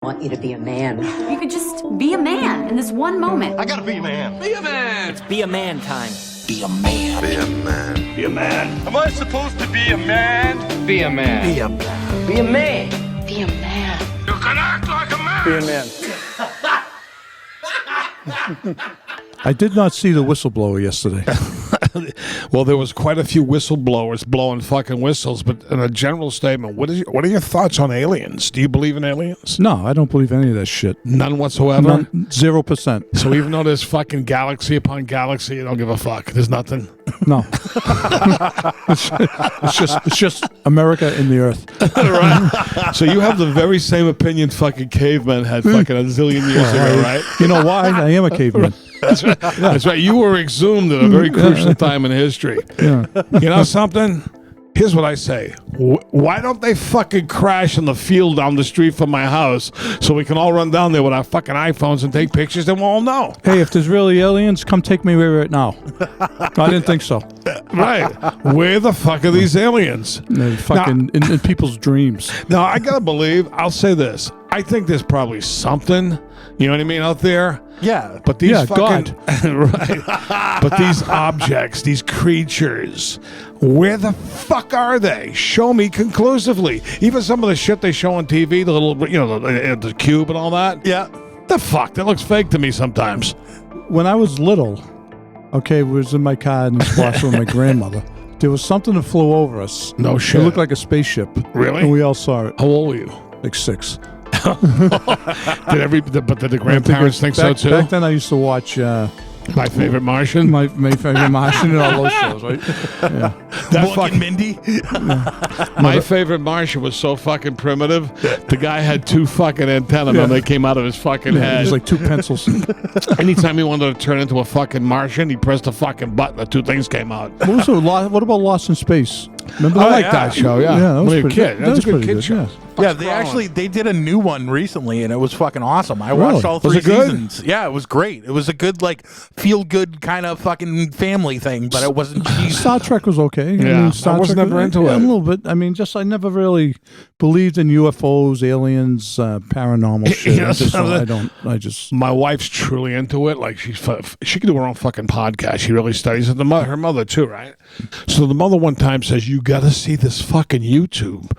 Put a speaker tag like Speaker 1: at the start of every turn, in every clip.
Speaker 1: I want you to be a man.
Speaker 2: You could just be a man in this one moment.
Speaker 3: I gotta be a man. Be a man.
Speaker 4: It's be a man time.
Speaker 5: Be a man.
Speaker 3: Be a man. Be a man. Am I supposed to be a man?
Speaker 4: Be a man.
Speaker 5: Be a man.
Speaker 4: Be a man.
Speaker 2: Be a man.
Speaker 3: You can act like a man.
Speaker 4: Be a man.
Speaker 6: I did not see the whistleblower yesterday.
Speaker 7: Well, there was quite a few whistleblowers blowing fucking whistles, but in a general statement, what are your thoughts on aliens? Do you believe in aliens?
Speaker 6: No, I don't believe any of that shit.
Speaker 7: None whatsoever?
Speaker 6: None, 0%.
Speaker 7: So even though there's fucking galaxy upon galaxy, you don't give a fuck. There's nothing?
Speaker 6: No. it's just America in the earth.
Speaker 7: Right? So you have the very same opinion fucking cavemen had fucking a zillion years ago, right?
Speaker 6: You know why? I am a caveman.
Speaker 7: That's right. That's right. You were exhumed at a very crucial time in history.
Speaker 6: Yeah.
Speaker 7: You know something? Here's what I say. Why don't they fucking crash in the field down the street from my house so we can all run down there with our fucking iPhones and take pictures, then we'll all know.
Speaker 6: Hey, if there's really aliens, come take me away right now. I didn't think so.
Speaker 7: Right. Where the fuck are these aliens?
Speaker 6: They're fucking in people's dreams.
Speaker 7: Now, I gotta believe, I'll say this. I think there's probably something, you know what I mean, out there.
Speaker 6: Yeah.
Speaker 7: But these fucking,
Speaker 6: God.
Speaker 7: right. But these objects, these creatures, where the fuck are they? Show me conclusively. Even some of the shit they show on TV, the little, you know, the cube and all that.
Speaker 5: Yeah.
Speaker 7: The fuck? That looks fake to me sometimes.
Speaker 6: When I was little, was in my car in Boston with my grandmother. There was something that flew over us.
Speaker 7: No shit.
Speaker 6: It looked like a spaceship.
Speaker 7: Really?
Speaker 6: And we all saw it.
Speaker 7: How old were you?
Speaker 6: Like 6.
Speaker 7: But did the grandparents think so too?
Speaker 6: Back then I used to watch
Speaker 7: My Favorite Martian?
Speaker 6: my favorite Martian and all those shows, right? Yeah.
Speaker 7: That
Speaker 5: Mork
Speaker 7: fucking
Speaker 5: and Mindy.
Speaker 7: My Favorite Martian was so fucking primitive. The guy had 2 fucking antennae when they came out of his fucking
Speaker 6: It
Speaker 7: head.
Speaker 6: was like 2 pencils.
Speaker 7: Anytime he wanted to turn into a fucking Martian, he pressed a fucking button. The 2 things came out.
Speaker 6: What about Lost in Space? Remember
Speaker 7: I
Speaker 6: that?
Speaker 7: like that show. Yeah,
Speaker 6: Yeah, that was
Speaker 7: when you're a
Speaker 6: pretty
Speaker 7: kid,
Speaker 6: good.
Speaker 7: that's a
Speaker 6: That was
Speaker 7: good kid
Speaker 6: pretty
Speaker 7: show.
Speaker 6: good,
Speaker 5: Yeah, they did a new one recently, and it was fucking awesome. I
Speaker 6: Really?
Speaker 5: watched all
Speaker 7: Was
Speaker 5: 3
Speaker 7: it good?
Speaker 5: seasons. Yeah, it was great. It was a good, like, feel-good kind of fucking family thing, but it wasn't cheesy.
Speaker 6: Star Trek was okay.
Speaker 7: Yeah, I was never into it.
Speaker 6: A little bit. I mean, I never really believed in UFOs, aliens, paranormal shit.
Speaker 7: Yeah,
Speaker 6: I just.
Speaker 7: My wife's truly into it. Like she could do her own fucking podcast. She really studies it. Her mother too, right? So the mother one time says, "You got to see this fucking YouTube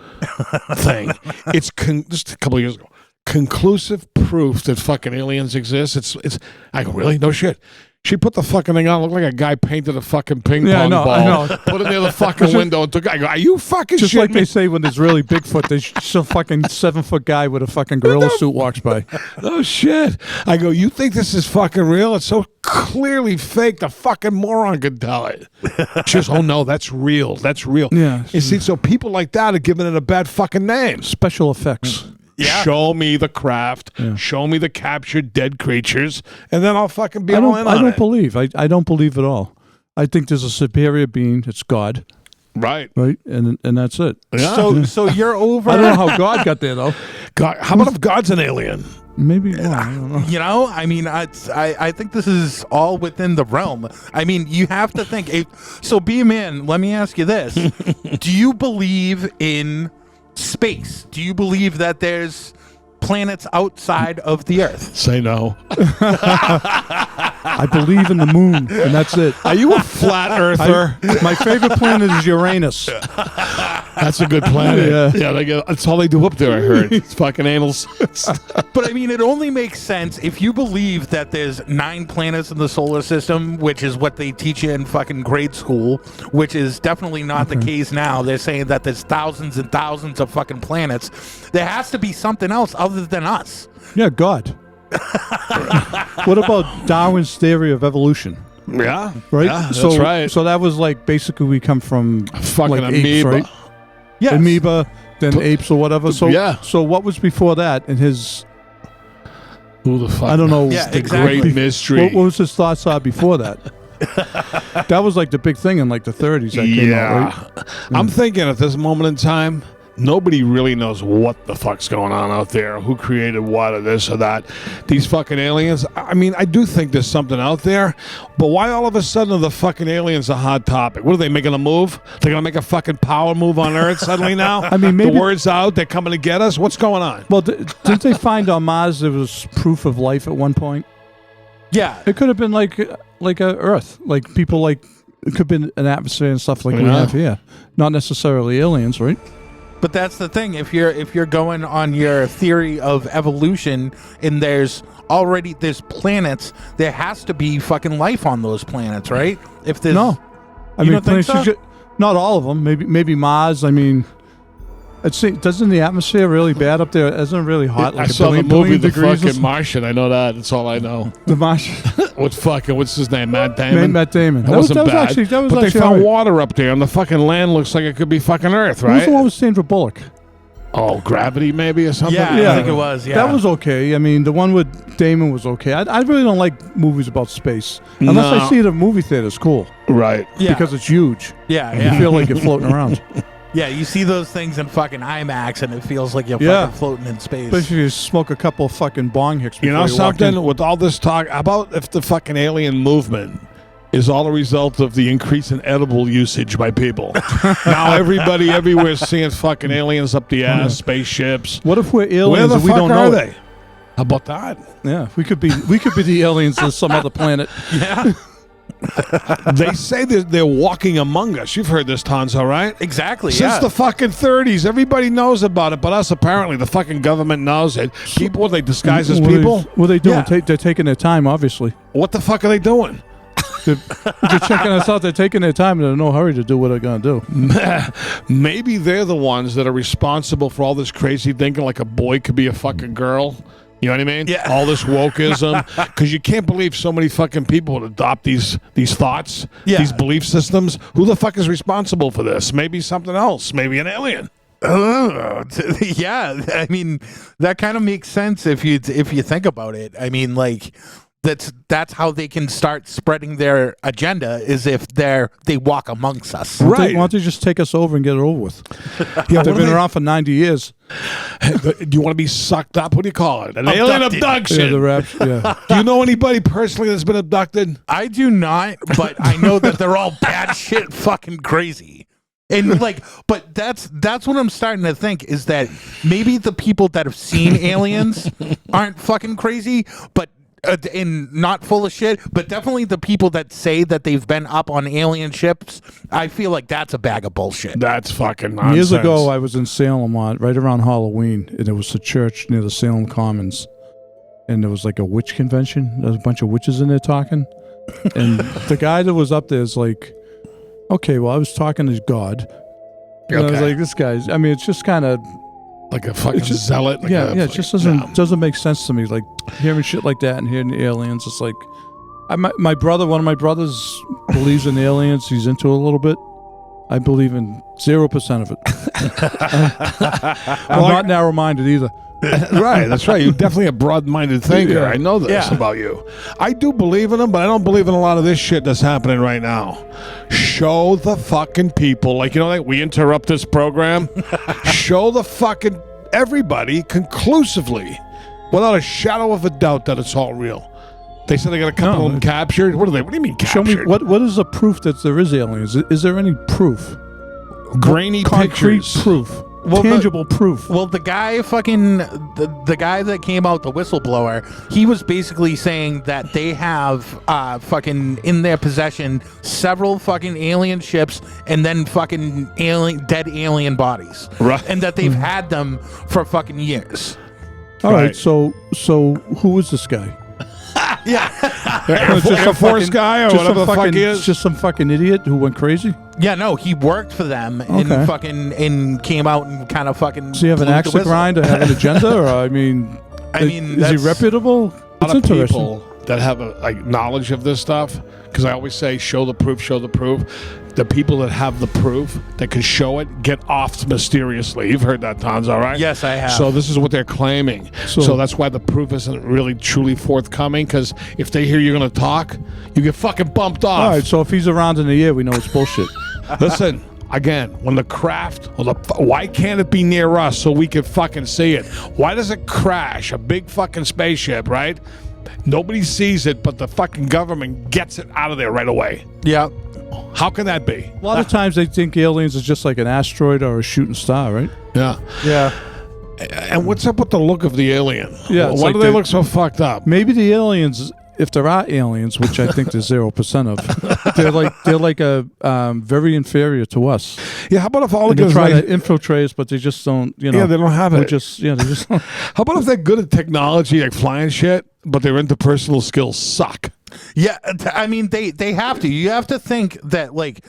Speaker 7: thing. It's just a couple of years ago. Conclusive proof that fucking aliens exist." It's. I go, really? No shit. She put the fucking thing on. Looked like a guy painted a fucking ping pong ball.
Speaker 6: I know.
Speaker 7: Put it near the fucking window and took. I go, are you fucking
Speaker 6: Just
Speaker 7: shitting
Speaker 6: like
Speaker 7: me?
Speaker 6: they say when there's really Bigfoot, there's some fucking 7-foot guy with a fucking gorilla suit walks by.
Speaker 7: Oh shit! I go, you think this is fucking real? It's so clearly fake. The fucking moron could tell it. Just, oh no, that's real. That's real.
Speaker 6: Yeah.
Speaker 7: You see, so people like that are giving it a bad fucking name.
Speaker 6: Special effects.
Speaker 5: Yeah.
Speaker 7: Show me the craft.
Speaker 6: Yeah.
Speaker 7: Show me the captured dead creatures, and then I'll fucking be
Speaker 6: I
Speaker 7: all in
Speaker 6: don't
Speaker 7: on it.
Speaker 6: believe. I don't believe at all. I think there's a superior being. It's God,
Speaker 7: Right.
Speaker 6: right? And that's it.
Speaker 7: Yeah.
Speaker 5: So you're over.
Speaker 6: I don't know how God got there though.
Speaker 7: God, how about if God's an alien?
Speaker 6: Maybe. Well, I don't know.
Speaker 5: You know, I mean, I think this is all within the realm. I mean, you have to think. So, be a man. Let me ask you this: do you believe in space? Do you believe that there's planets outside of the Earth?
Speaker 7: Say no.
Speaker 6: I believe in the moon, and that's it.
Speaker 7: Are you a flat earther?
Speaker 6: My favorite planet is Uranus.
Speaker 7: That's a good planet.
Speaker 6: Yeah.
Speaker 7: That's all they do up there, I heard. It's fucking anals.
Speaker 5: But I mean, it only makes sense if you believe that there's 9 planets in the solar system, which is what they teach you in fucking grade school, which is definitely not the case now. They're saying that there's thousands and thousands of fucking planets. There has to be something else other than us.
Speaker 6: Yeah, God. What about Darwin's theory of evolution?
Speaker 7: Yeah.
Speaker 6: Right?
Speaker 7: Yeah, that's right.
Speaker 6: So that was like basically we come from
Speaker 7: Fucking
Speaker 6: like
Speaker 7: amoeba.
Speaker 6: apes, right?
Speaker 5: Yes.
Speaker 6: Amoeba, then apes or whatever. So
Speaker 7: Yeah.
Speaker 6: So what was before that in his?
Speaker 7: Who the fuck?
Speaker 6: I don't know.
Speaker 5: Yeah,
Speaker 7: The
Speaker 5: exactly.
Speaker 7: great mystery.
Speaker 6: What was his thoughts before that? That was like the big thing in like the 30s that came out, right?
Speaker 7: I'm thinking at this moment in time, nobody really knows what the fuck's going on out there, who created what or this or that. These fucking aliens, I mean, I do think there's something out there, but why all of a sudden are the fucking aliens a hot topic? What are they making a move? They're going to make a fucking power move on Earth suddenly now?
Speaker 6: I mean, maybe
Speaker 7: the word's out, they're coming to get us? What's going on?
Speaker 6: Well, didn't they find on Mars there was proof of life at one point?
Speaker 5: Yeah.
Speaker 6: It could have been like a Earth, like people like it could have been an atmosphere and stuff like we have here, not necessarily aliens, right?
Speaker 5: But that's the thing. If you're going on your theory of evolution, and there's planets, there has to be fucking life on those planets, right? If there's
Speaker 6: no, I
Speaker 5: you
Speaker 6: mean,
Speaker 5: don't think so?
Speaker 6: Not all of them. Maybe Mars. I mean. Doesn't the atmosphere really bad up there? Isn't it really hot? Like
Speaker 7: I saw the movie
Speaker 6: billion
Speaker 7: The
Speaker 6: degrees
Speaker 7: fucking Martian. I know that. That's all I know.
Speaker 6: The Martian.
Speaker 7: What's his name? Matt Damon?
Speaker 6: Matt Damon.
Speaker 7: That wasn't bad.
Speaker 6: That was
Speaker 7: but
Speaker 6: actually
Speaker 7: they found
Speaker 6: all right.
Speaker 7: water up there, and the fucking land looks like it could be fucking Earth,
Speaker 6: What was
Speaker 7: right?
Speaker 6: the one with Sandra Bullock?
Speaker 7: Oh, Gravity maybe or something?
Speaker 5: Yeah, I think it was. Yeah,
Speaker 6: That was okay. I mean, the one with Damon was okay. I really don't like movies about space. Unless I see it at a movie theater, it's cool.
Speaker 7: Right.
Speaker 5: Yeah.
Speaker 6: Because it's huge.
Speaker 5: Yeah,
Speaker 6: You
Speaker 5: yeah.
Speaker 6: feel like you're floating around.
Speaker 5: Yeah, you see those things in fucking IMAX, and it feels like you're fucking floating in space.
Speaker 6: Especially if you smoke a couple of fucking bong hicks before
Speaker 7: You know
Speaker 6: walk
Speaker 7: something?
Speaker 6: in.
Speaker 7: With all this talk about if the fucking alien movement is all a result of the increase in edible usage by people. Now everybody everywhere is seeing fucking aliens up the ass, spaceships.
Speaker 6: What if we're aliens
Speaker 7: Where the
Speaker 6: and we
Speaker 7: fuck
Speaker 6: don't
Speaker 7: are
Speaker 6: know
Speaker 7: they?
Speaker 6: it?
Speaker 7: How about that?
Speaker 6: Yeah, we could be the aliens on some other planet.
Speaker 5: yeah,
Speaker 7: They say that they're walking among us. You've heard this, Tonzo, right?
Speaker 5: exactly.
Speaker 7: Since
Speaker 5: yeah.
Speaker 7: the fucking 30s, everybody knows about it, but us apparently. The fucking government knows it. People, what, they disguise as people?
Speaker 6: What are they doing?
Speaker 5: Yeah.
Speaker 6: They're taking their time, obviously.
Speaker 7: What the fuck are they doing?
Speaker 6: They're checking us out. They're taking their time. They're in no hurry to do what they're going to do.
Speaker 7: Maybe they're the ones that are responsible for all this crazy thinking like a boy could be a fucking girl. You know what I mean?
Speaker 5: Yeah.
Speaker 7: All this wokeism. Because you can't believe so many fucking people would adopt these thoughts,
Speaker 5: Yeah.
Speaker 7: these belief systems. Who the fuck is responsible for this? Maybe something else. Maybe an alien.
Speaker 5: Yeah, I mean, that kind of makes sense if you think about it. I mean, like that's how they can start spreading their agenda, is if they walk amongst us.
Speaker 6: Why
Speaker 7: Right.
Speaker 6: don't they just take us over and get it over with?
Speaker 7: Yeah,
Speaker 6: They've been around for 90 years.
Speaker 7: Do you want to be sucked up? What do you call it? An alien
Speaker 5: Abducted.
Speaker 7: abduction.
Speaker 6: Yeah, the raps. Yeah.
Speaker 7: Do you know anybody personally that's been abducted?
Speaker 5: I do not, but I know that they're all bad shit, fucking crazy. And like, but that's what I'm starting to think, is that maybe the people that have seen aliens aren't fucking crazy, but and not full of shit, but definitely the people that say that they've been up on alien ships, I feel like that's a bag of bullshit.
Speaker 7: That's fucking nonsense.
Speaker 6: Years ago, I was in Salem right around Halloween, and there was a church near the Salem Commons, and there was like a witch convention. There was a bunch of witches in there talking, and the guy that was up there is like, okay, well, I was talking to God. And I was
Speaker 7: Okay.
Speaker 6: like, this guy's, I mean, it's just kind of,
Speaker 7: like a fucking zealot. Like
Speaker 6: it just doesn't make sense to me. Like hearing shit like that and hearing aliens, it's like, one of my brothers believes in aliens. He's into it a little bit. I believe in 0% of it. I'm not narrow-minded either.
Speaker 7: Right, that's right. You're definitely a broad-minded thinker.
Speaker 6: Yeah.
Speaker 7: I know this
Speaker 5: Yeah.
Speaker 7: about you. I do believe in them, but I don't believe in a lot of this shit that's happening right now. Show the fucking people, like, you know, like we interrupt this program. Show the fucking everybody conclusively, without a shadow of a doubt, that it's all real. They said they got a couple of them captured. What do you mean
Speaker 6: Show
Speaker 7: captured?
Speaker 6: me what is the proof that there is aliens? Is there any proof?
Speaker 7: Grainy
Speaker 6: Concrete
Speaker 7: pictures.
Speaker 6: proof.
Speaker 5: Well,
Speaker 6: Tangible proof.
Speaker 5: Well, the guy fucking the guy that came out, the whistleblower, he was basically saying that they have fucking in their possession several fucking alien ships and then fucking dead alien bodies,
Speaker 7: Right.
Speaker 5: and that they've had them for fucking years.
Speaker 6: All right.
Speaker 7: Right.
Speaker 6: So who is this guy?
Speaker 7: Air Force guy or whatever the fuck he is.
Speaker 6: Just some fucking idiot who went crazy.
Speaker 5: Yeah, no, he worked for them and
Speaker 6: Okay.
Speaker 5: fucking and came out and kind of fucking.
Speaker 6: Does he have an
Speaker 5: blew the
Speaker 6: axe to
Speaker 5: whistle.
Speaker 6: grind or have an agenda? Or is he
Speaker 5: that's-
Speaker 6: reputable?
Speaker 7: A
Speaker 6: It's
Speaker 7: lot of
Speaker 6: interesting.
Speaker 7: people that have knowledge of this stuff, because I always say show the proof. The people that have the proof that can show it get offed mysteriously. You've heard that, Tonzo, right?
Speaker 5: Yes, I have.
Speaker 7: So this is what they're claiming. So that's why the proof isn't really truly forthcoming, because if they hear you're going to talk, you get fucking bumped off.
Speaker 6: All right. So if he's around in a year, we know it's bullshit.
Speaker 7: Listen, again, when the craft, why can't it be near us so we can fucking see it? Why does it crash? A big fucking spaceship, right? Nobody sees it, but the fucking government gets it out of there right away.
Speaker 5: Yeah.
Speaker 7: How can that be?
Speaker 6: A lot of times they think aliens is just like an asteroid or a shooting star, right?
Speaker 7: Yeah.
Speaker 5: Yeah.
Speaker 7: And what's up with the look of the alien?
Speaker 6: Yeah, it's
Speaker 7: Why
Speaker 6: like
Speaker 7: do they
Speaker 6: they-
Speaker 7: look so fucked up?
Speaker 6: Maybe the aliens, if there are aliens, which I think there's 0% of, they're like a very inferior to us.
Speaker 7: Yeah, how about if all
Speaker 6: And
Speaker 7: the
Speaker 6: they
Speaker 7: guys
Speaker 6: try to infiltrate us, but they just don't. You know,
Speaker 7: they don't have
Speaker 6: they
Speaker 7: it.
Speaker 6: just they just. Don't.
Speaker 7: How about if they're good at technology, like flying shit, but their interpersonal skills suck?
Speaker 5: Yeah, I mean they have to. You have to think that like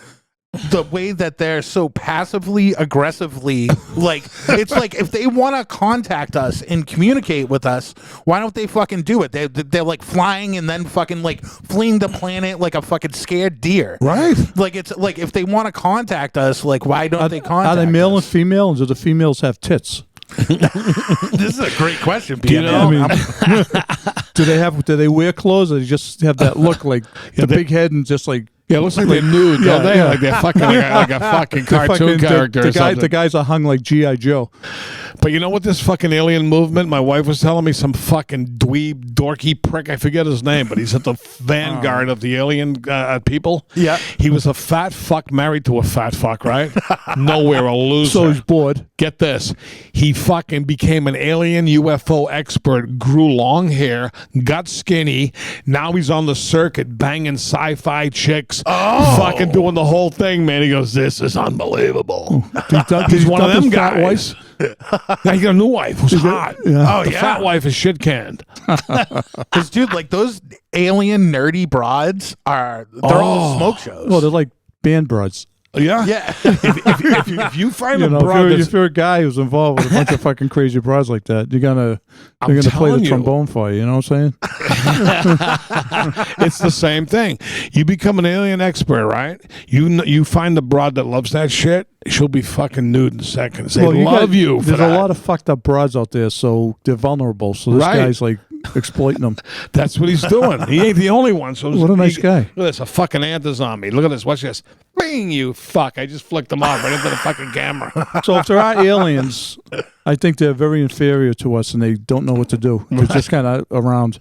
Speaker 5: the way that they're so passively aggressively like it's like if they want to contact us and communicate with us, why don't they fucking do it? They're like flying and then fucking like fleeing the planet like a fucking scared deer.
Speaker 7: Right.
Speaker 5: Like it's like if they want to contact us, like why don't they contact
Speaker 6: Are they male and
Speaker 5: us?
Speaker 6: female? And do the females have tits?
Speaker 5: This is a great question,
Speaker 7: you know?
Speaker 5: BML.
Speaker 6: Do they wear clothes, or they just have that look like the big head and just like
Speaker 7: Yeah, it looks like they're nude, don't they? Like they're fucking like a fucking cartoon character or something.
Speaker 6: the guys are hung like G.I. Joe.
Speaker 7: But you know what this fucking alien movement, my wife was telling me, some fucking dweeb, dorky prick, I forget his name, but he's at the vanguard of the alien people.
Speaker 5: Yeah.
Speaker 7: He was a fat fuck married to a fat fuck, right? Nowhere a loser.
Speaker 6: So he's bored.
Speaker 7: Get this. He fucking became an alien UFO expert, grew long hair, got skinny. Now he's on the circuit banging sci-fi chicks, fucking doing the whole thing, man. He goes, this is unbelievable. He's one of them guys. Now he got a new wife who's hot.
Speaker 6: Yeah.
Speaker 5: Oh,
Speaker 7: The
Speaker 5: yeah.
Speaker 7: fat wife is shit canned.
Speaker 5: Because dude, like those alien nerdy broads they're all smoke shows.
Speaker 6: Well, they're like band broads.
Speaker 7: Yeah.
Speaker 5: Yeah.
Speaker 7: If you find
Speaker 6: You
Speaker 7: a
Speaker 6: know,
Speaker 7: broad
Speaker 6: if
Speaker 7: that's
Speaker 6: you're a guy who's involved with a bunch of fucking crazy broads like that, they're gonna play
Speaker 7: telling
Speaker 6: the
Speaker 7: you.
Speaker 6: trombone for you. You know what I'm saying?
Speaker 7: it's the same thing. You become an alien expert, right? You find the broad that loves that shit, she'll be fucking nude in seconds. They love you for
Speaker 6: There's
Speaker 7: that.
Speaker 6: a lot of fucked up broads out there, so they're vulnerable. So this
Speaker 7: Right.
Speaker 6: guy's like exploiting them.
Speaker 7: That's what he's doing. He ain't the only one. So
Speaker 6: What a nice guy.
Speaker 7: Look at this, a fucking ant is on me. Look at this. Watch this. Bing, you fuck. I just flicked them off right into the fucking camera.
Speaker 6: So if there are aliens, I think they're very inferior to us, and they don't know what to do. They're just kind of around.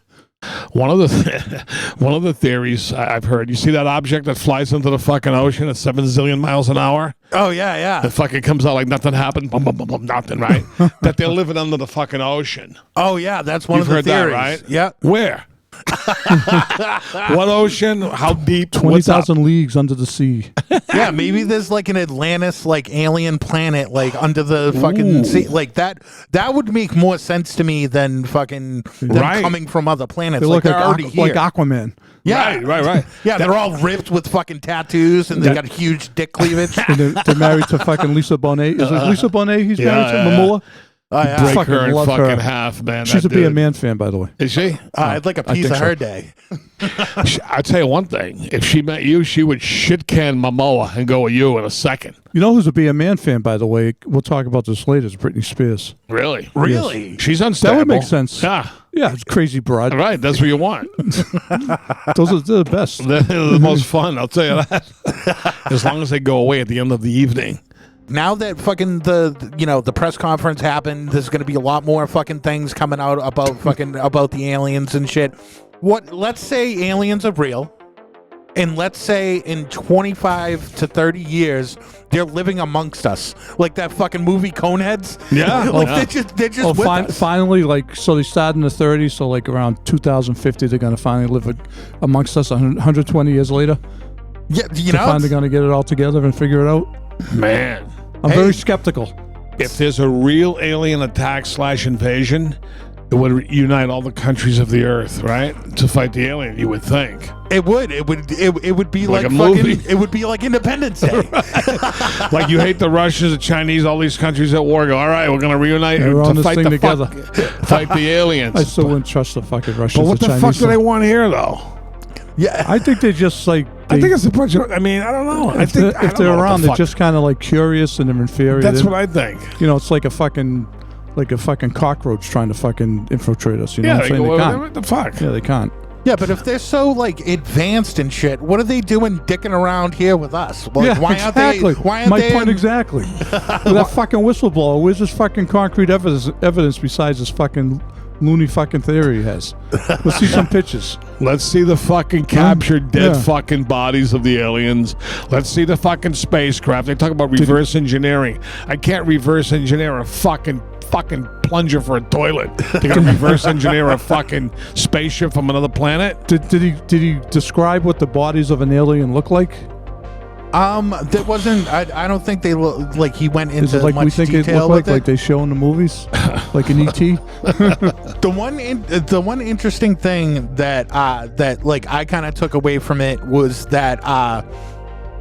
Speaker 7: One of the theories I've heard, you see that object that flies into the fucking ocean at 7 zillion miles an hour?
Speaker 5: Oh yeah, yeah.
Speaker 7: It fucking comes out like nothing happened. Bum, bum, bum, bum, nothing, right? That they're living under the fucking ocean.
Speaker 5: Oh yeah, that's one
Speaker 7: You've
Speaker 5: of the
Speaker 7: heard
Speaker 5: theories.
Speaker 7: that, right?
Speaker 5: Yeah.
Speaker 7: Where? What ocean? How deep? What's up?
Speaker 6: 20,000 leagues under the sea.
Speaker 5: Yeah, maybe there's like an Atlantis like alien planet like under the fucking sea. Like that would make more sense to me than fucking them
Speaker 7: Right.
Speaker 5: coming from other planets.
Speaker 6: They
Speaker 5: Like
Speaker 6: look
Speaker 5: they're already here.
Speaker 6: like Aquaman.
Speaker 5: Yeah,
Speaker 7: Right.
Speaker 5: Yeah, they're all ripped with fucking tattoos and they got huge dick cleavage.
Speaker 6: And they're married to fucking Lisa Bonet. Is it Lisa Bonet he's married to?
Speaker 7: yeah.
Speaker 6: Momoa?
Speaker 5: Oh yeah.
Speaker 7: Break
Speaker 6: fucking
Speaker 7: her in
Speaker 6: love
Speaker 7: fucking
Speaker 6: her.
Speaker 7: half, man.
Speaker 6: She's
Speaker 7: that
Speaker 6: a Be a
Speaker 7: dude.
Speaker 6: Man fan, by the way.
Speaker 7: Is she?
Speaker 5: I'd like a piece
Speaker 6: think
Speaker 5: of
Speaker 6: so.
Speaker 5: her day.
Speaker 7: I'll tell you one thing. If she met you, she would shit can Momoa and go with you in a second.
Speaker 6: You know who's a Be a Man fan, by the way? We'll talk about this later. Is Britney Spears.
Speaker 7: Really?
Speaker 5: Really?
Speaker 7: She's unstable.
Speaker 6: That would make sense.
Speaker 7: Yeah.
Speaker 6: Yeah, it's crazy broad.
Speaker 7: Right. That's what you want.
Speaker 6: Those are the best.
Speaker 7: They're the most fun. I'll tell you that. As long as they go away at the end of the evening.
Speaker 5: Now that fucking the press conference happened, there's going to be a lot more fucking things coming out about fucking about the aliens and shit. Let's say aliens are real, and let's say in 25 to 30 years they're living amongst us, like that fucking movie Coneheads.
Speaker 7: Yeah.
Speaker 5: like
Speaker 7: Yeah.
Speaker 5: they're just with us.
Speaker 6: Finally, like, so they started in the 30s, so like around 2050, they're going to finally live amongst us 120 years later.
Speaker 5: Yeah, you
Speaker 6: They're
Speaker 5: know.
Speaker 6: finally going to get it all together and figure it out.
Speaker 7: Man.
Speaker 6: I'm very skeptical.
Speaker 7: If there's a real alien attack / invasion, it would unite all the countries of the earth, right? To fight the alien, you would think.
Speaker 5: It would be
Speaker 7: Like
Speaker 5: like,
Speaker 7: a
Speaker 5: fucking.
Speaker 7: movie.
Speaker 5: It would be like Independence Day.
Speaker 7: Like you hate the Russians, the Chinese, all these countries at war. Go, all right, we're gonna reunite
Speaker 6: We're on
Speaker 7: to
Speaker 6: this
Speaker 7: fight
Speaker 6: thing
Speaker 7: the
Speaker 6: together.
Speaker 7: fight the aliens.
Speaker 6: I still wouldn't trust the fucking Russians.
Speaker 7: But what the
Speaker 6: Chinese,
Speaker 7: fuck do they want here, though?
Speaker 5: Yeah,
Speaker 6: I think they just like.
Speaker 7: I think it's a bunch of. I mean, I don't know.
Speaker 6: if they're around, they're just kind of like curious and they're inferior.
Speaker 7: That's
Speaker 6: They're-
Speaker 7: what I think.
Speaker 6: You know, it's like a fucking cockroach trying to fucking infiltrate us. You know
Speaker 7: Yeah,
Speaker 6: what I'm
Speaker 7: they
Speaker 6: saying?
Speaker 7: go,
Speaker 6: They
Speaker 7: what
Speaker 6: can't.
Speaker 7: the fuck?
Speaker 6: Yeah, they can't.
Speaker 5: Yeah, but if they're so like advanced and shit, what are they doing dicking around here with us? Like,
Speaker 6: Yeah,
Speaker 5: why
Speaker 6: exactly.
Speaker 5: aren't they? Why aren't
Speaker 6: My
Speaker 5: they
Speaker 6: point
Speaker 5: in-
Speaker 6: exactly. With that fucking whistleblower, where's this fucking concrete evidence besides this fucking loony fucking theory he has? Let's see some pictures.
Speaker 7: Let's see the fucking captured dead
Speaker 6: Yeah.
Speaker 7: fucking bodies of the aliens. Let's see the fucking spacecraft. They talk about reverse engineering. I can't reverse engineer a fucking plunger for a toilet. They're gonna reverse engineer a fucking spaceship from another planet.
Speaker 6: Did he describe what the bodies of an alien look like?
Speaker 5: That wasn't. I don't think they look like he went
Speaker 6: Is
Speaker 5: into
Speaker 6: it like
Speaker 5: much
Speaker 6: we think it
Speaker 5: detail
Speaker 6: look
Speaker 5: with
Speaker 6: like they show in the movies, like an ET?
Speaker 5: The one interesting thing that like I kind of took away from it was that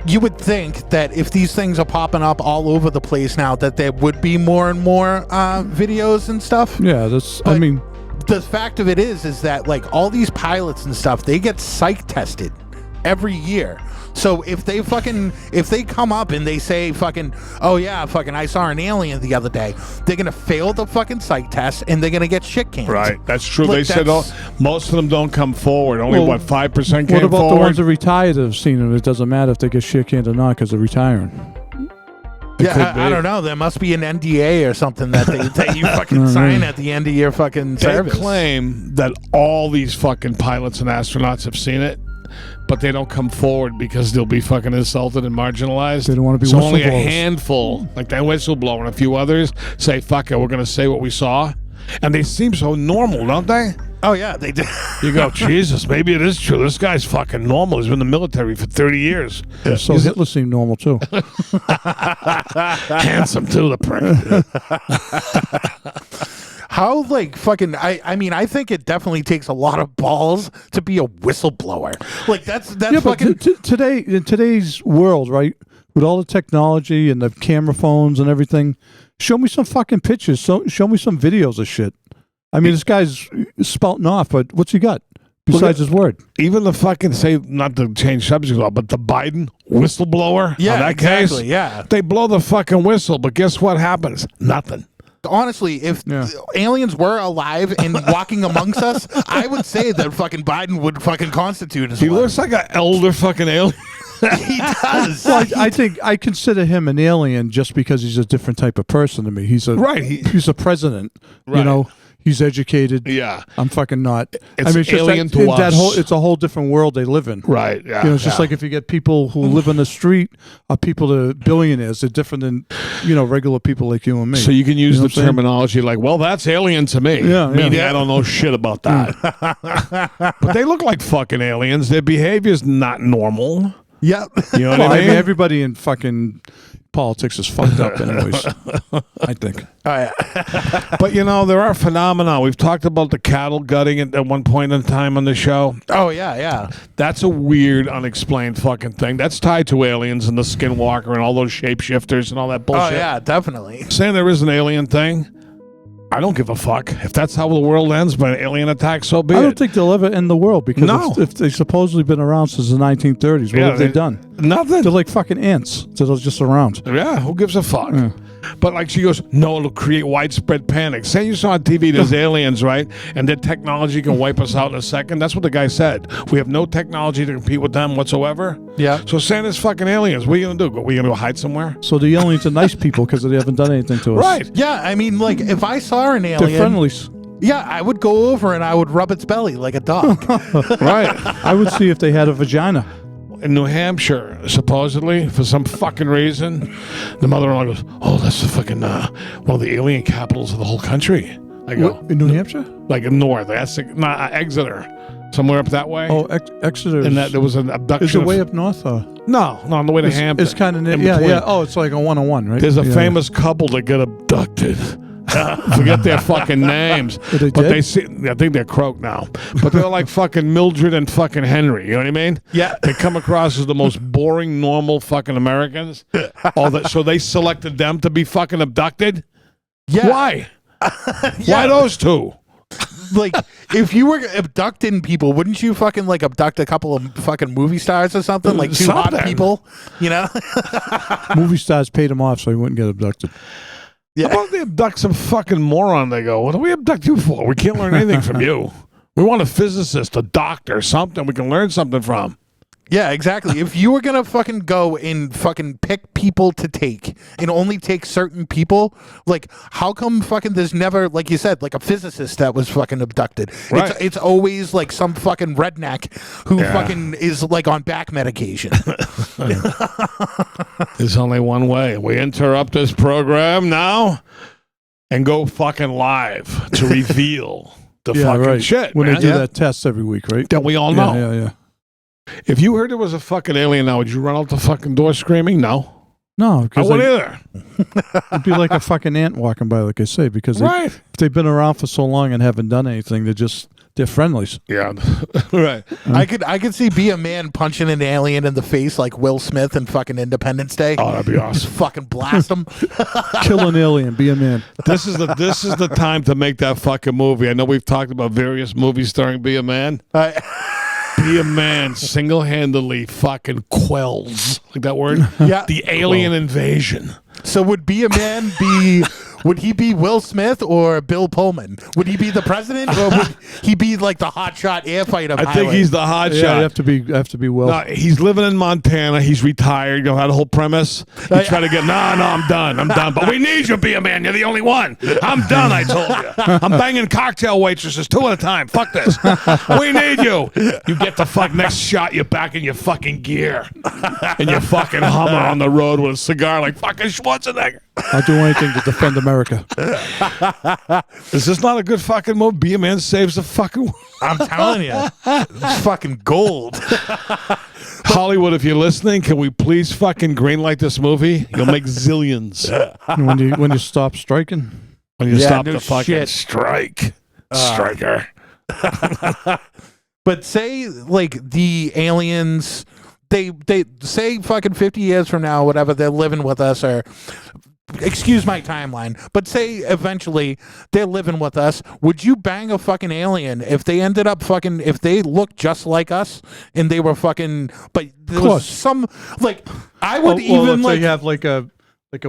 Speaker 5: you would think that if these things are popping up all over the place now, that there would be more and more videos and stuff.
Speaker 6: Yeah, that's.
Speaker 5: But
Speaker 6: I mean,
Speaker 5: the fact of it is that like all these pilots and stuff, they get psych tested every year. So if they come up and they say fucking, oh yeah, fucking I saw an alien the other day, they're gonna fail the fucking psych test and they're gonna get shit canned.
Speaker 7: Right, that's true.
Speaker 5: Look,
Speaker 7: They said most of them don't come forward. Only
Speaker 6: Well,
Speaker 7: what 5% came
Speaker 6: what about
Speaker 7: forward.
Speaker 6: the ones that retired that have seen them? It doesn't matter if they get shit canned or not because they're retiring.
Speaker 5: Yeah,
Speaker 7: could
Speaker 5: I
Speaker 7: be.
Speaker 5: don't know. There must be an NDA or something that you fucking sign at the end of your fucking
Speaker 7: They
Speaker 5: service.
Speaker 7: claim that all these fucking pilots and astronauts have seen it, but they don't come forward because they'll be fucking insulted and marginalized.
Speaker 6: They don't wanna be
Speaker 7: So only a
Speaker 6: whistleblowers.
Speaker 7: handful, like that whistleblower and a few others, say, fuck it, we're going to say what we saw. And they seem so normal, don't they?
Speaker 5: Oh yeah, they do.
Speaker 7: You go, Jesus, maybe it is true. This guy's fucking normal. He's been in the military for 30 years.
Speaker 6: So Hitler seemed normal too.
Speaker 7: Handsome, too, the prick.
Speaker 5: How like fucking I mean I think it definitely takes a lot of balls to be a whistleblower. Like that's
Speaker 6: Yeah, but
Speaker 5: fucking
Speaker 6: today in today's world, right, with all the technology and the camera phones and everything, show me some fucking pictures. Show me some videos of shit. I mean, this guy's spouting off, but what's he got besides his word?
Speaker 7: Even the fucking, say, not to change subjects at all, but the Biden whistleblower,
Speaker 5: Yeah,
Speaker 7: on that
Speaker 5: exactly,
Speaker 7: case,
Speaker 5: yeah.
Speaker 7: they blow the fucking whistle, but guess what happens? Nothing.
Speaker 5: honestly, if aliens were alive and walking amongst us, I would say that fucking Biden would fucking constitute as
Speaker 7: He
Speaker 5: one.
Speaker 7: looks like an elder fucking alien.
Speaker 5: He does.
Speaker 6: Well, I think I consider him an alien just because he's a different type of person to me. He's a
Speaker 7: Right,
Speaker 6: he's a president. You
Speaker 7: Right.
Speaker 6: know, he's educated.
Speaker 7: Yeah.
Speaker 6: I'm fucking not.
Speaker 7: It's
Speaker 6: just
Speaker 7: alien to
Speaker 6: that
Speaker 7: us.
Speaker 6: whole. It's a whole different world they live in.
Speaker 7: Right. Yeah.
Speaker 6: You know, it's just like if you get people who live on the street or people that are billionaires, they're different than, regular people like you and me.
Speaker 7: So you can use
Speaker 6: know
Speaker 7: the
Speaker 6: what I'm saying?
Speaker 7: terminology like, well, that's alien to me.
Speaker 6: Yeah,
Speaker 7: Meaning
Speaker 6: yeah.
Speaker 7: I don't know shit about that. But they look like fucking aliens. Their behavior's not normal.
Speaker 5: Yep.
Speaker 7: You know what
Speaker 6: Well,
Speaker 7: I mean?
Speaker 6: everybody in fucking politics is fucked up anyways, I think.
Speaker 7: But, there are phenomena. We've talked about the cattle gutting at one point in time on the show.
Speaker 5: Oh, yeah, yeah.
Speaker 7: That's a weird, unexplained fucking thing. That's tied to aliens and the skinwalker and all those shapeshifters and all that bullshit.
Speaker 5: Oh, yeah, definitely.
Speaker 7: Saying there is an alien thing, I don't give a fuck. If that's how the world ends by an alien attack, so be
Speaker 6: I
Speaker 7: it.
Speaker 6: don't think they'll ever end the world because
Speaker 7: No.
Speaker 6: if they've supposedly been around since the 1930s, what have they done?
Speaker 7: Nothing.
Speaker 6: They're like fucking ants that are just around.
Speaker 7: Yeah, who gives a fuck? But like she goes, no, it'll create widespread panic. Say you saw on TV there's aliens, right? And their technology can wipe us out in a second. That's what the guy said. We have no technology to compete with them whatsoever.
Speaker 5: Yeah.
Speaker 7: So saying there's fucking aliens, what are you going to do? Are we going to go hide somewhere?
Speaker 6: So the aliens are nice people because they haven't done anything to us.
Speaker 7: Right.
Speaker 5: Yeah, I mean, like, if I saw an
Speaker 6: They're
Speaker 5: alien...
Speaker 6: friendlies.
Speaker 5: Yeah, I would go over and I would rub its belly like a dog.
Speaker 7: Right.
Speaker 6: I would see if they had a vagina.
Speaker 7: In New Hampshire, supposedly, for some fucking reason, the mother-in-law goes, oh, that's the fucking, one of the alien capitals of the whole country. I go,
Speaker 6: In New Hampshire?
Speaker 7: like in north, that's Exeter, somewhere up that way.
Speaker 6: Oh, Exeter.
Speaker 7: And that there was an abduction.
Speaker 6: Is it way
Speaker 7: of-
Speaker 6: up north? Or?
Speaker 7: No, on the way to Hampton.
Speaker 6: It's kind of near.
Speaker 7: in
Speaker 6: Yeah,
Speaker 7: between.
Speaker 6: yeah. Oh, it's like a one-on-one, right?
Speaker 7: There's a
Speaker 6: Yeah.
Speaker 7: famous couple that got abducted. Forget their fucking names.
Speaker 6: Are they
Speaker 7: but
Speaker 6: dead?
Speaker 7: they see, I think they're croaked now. But they're like fucking Mildred and fucking Henry. You know what I mean?
Speaker 5: Yeah.
Speaker 7: They come across as the most boring, normal fucking Americans. So they selected them to be fucking abducted?
Speaker 5: Yeah.
Speaker 7: Why? Why those two?
Speaker 5: Like, if you were abducting people, wouldn't you fucking, like, abduct a couple of fucking movie stars or something? Like, two hot
Speaker 7: Something.
Speaker 5: people, you know?
Speaker 6: Movie stars paid him off so he wouldn't get abducted.
Speaker 7: How about they abduct some fucking moron? They go, what do we abduct you for? We can't learn anything from you. We want a physicist, a doctor, something we can learn something from.
Speaker 5: Yeah, exactly. If you were gonna fucking go and fucking pick people to take and only take certain people, like how come fucking there's never, like you said, like a physicist that was fucking abducted?
Speaker 7: Right.
Speaker 5: It's always like some fucking redneck who fucking is like on back medication.
Speaker 7: There's only one way. We interrupt this program now and go fucking live to reveal the fucking shit.
Speaker 6: When
Speaker 7: man.
Speaker 6: they do that test every week, right?
Speaker 7: That we all know.
Speaker 6: Yeah.
Speaker 7: If you heard there was a fucking alien now, would you run out the fucking door screaming? No.
Speaker 6: No,
Speaker 7: I
Speaker 6: because
Speaker 7: wouldn't either.
Speaker 6: it'd be like a fucking ant walking by, like I say, because
Speaker 7: Right.
Speaker 6: if they've been around for so long and haven't done anything, they're friendlies.
Speaker 7: Yeah. Right.
Speaker 5: I could see Be a Man punching an alien in the face like Will Smith in fucking Independence Day.
Speaker 7: Oh, that'd be
Speaker 5: Just
Speaker 7: awesome.
Speaker 5: fucking blast him.
Speaker 6: Kill an alien, be a man.
Speaker 7: This is the time to make that fucking movie. I know we've talked about various movies starring Be a Man. Be a Man single-handedly fucking quells, like that word?
Speaker 5: Yeah.
Speaker 7: The alien invasion.
Speaker 5: So would Be a Man would he be Will Smith or Bill Pullman? Would he be the president or would he be like the hotshot air fighter pilot?
Speaker 7: I think he's the hot
Speaker 6: Yeah,
Speaker 7: shot.
Speaker 6: you have to be well.
Speaker 7: No, he's living in Montana. He's retired. You know how the whole premise? He tried to get, no, I'm done. But we need you, Be a Man. You're the only one. I'm done, I told you. I'm banging cocktail waitresses 2 at a time. Fuck this. We need you. You get the fuck next shot, you're back in your fucking gear. And your fucking Hummer on the road with a cigar like fucking Schwarzenegger.
Speaker 6: I'll do anything to defend America.
Speaker 7: Is this not a good fucking move? Be a Man saves the fucking world.
Speaker 5: I'm telling you. It's fucking gold.
Speaker 7: Hollywood, if you're listening, can we please fucking greenlight this movie? You'll make zillions.
Speaker 6: when you stop striking.
Speaker 7: When you
Speaker 5: Yeah,
Speaker 7: stop
Speaker 5: no
Speaker 7: the fucking
Speaker 5: shit.
Speaker 7: strike. Striker.
Speaker 5: But say like the aliens, they say fucking 50 years from now, whatever, they're living with us, or excuse my timeline, but say eventually they're living with us. Would you bang a fucking alien if they ended up fucking, if they looked just like us and they were fucking, but there was
Speaker 6: course.
Speaker 5: some, like, I would
Speaker 6: Well,
Speaker 5: even
Speaker 6: if
Speaker 5: like,
Speaker 6: they have like a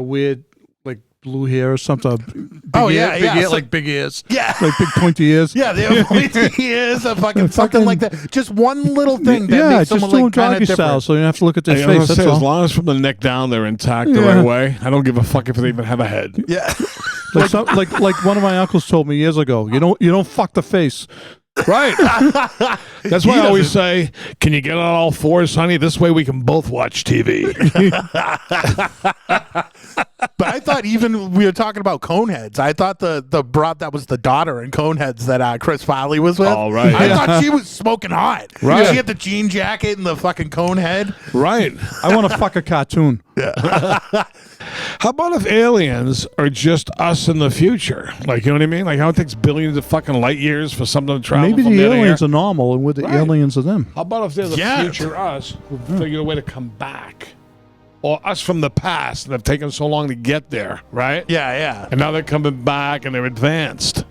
Speaker 6: weird like blue hair or something.
Speaker 5: Oh, yeah, yeah, so-
Speaker 6: like big ears.
Speaker 5: yeah.
Speaker 6: Like big pointy ears.
Speaker 5: Yeah, they have pointy ears, a fucking something like that. Just one little thing that
Speaker 6: Yeah,
Speaker 5: makes
Speaker 6: just
Speaker 5: someone
Speaker 6: do them
Speaker 5: like kind
Speaker 6: doggy
Speaker 5: of
Speaker 6: style,
Speaker 5: different.
Speaker 6: so you don't have to look at their
Speaker 7: I was
Speaker 6: face.
Speaker 7: gonna
Speaker 6: That's
Speaker 7: say,
Speaker 6: all.
Speaker 7: as long as from the neck down they're intact the
Speaker 6: Yeah.
Speaker 7: right way, I don't give a fuck if they even have a head.
Speaker 5: Yeah.
Speaker 6: Like one of my uncles told me years ago. You don't fuck the face.
Speaker 7: Right. That's why I always say, can you get on all fours, honey? This way we can both watch TV.
Speaker 5: But I thought even we were talking about Coneheads. I thought the broad that was the daughter in Coneheads that Chris Farley was with.
Speaker 7: Oh, right.
Speaker 5: I thought she was smoking hot.
Speaker 7: Right.
Speaker 5: She had the jean jacket and the fucking Conehead.
Speaker 7: Right.
Speaker 6: I want to fuck a cartoon.
Speaker 7: How about if aliens are just us in the future? Like, you know what I mean? Like how it takes billions of fucking light years for something to travel
Speaker 6: Maybe
Speaker 7: from
Speaker 6: the
Speaker 7: there to
Speaker 6: aliens
Speaker 7: here?
Speaker 6: are normal, and we're the aliens of them.
Speaker 7: How about if they're the
Speaker 5: Yeah.
Speaker 7: future us who figured a way to come back? Or us from the past and have taken so long to get there, right?
Speaker 5: Yeah, yeah.
Speaker 7: And now they're coming back and they're advanced.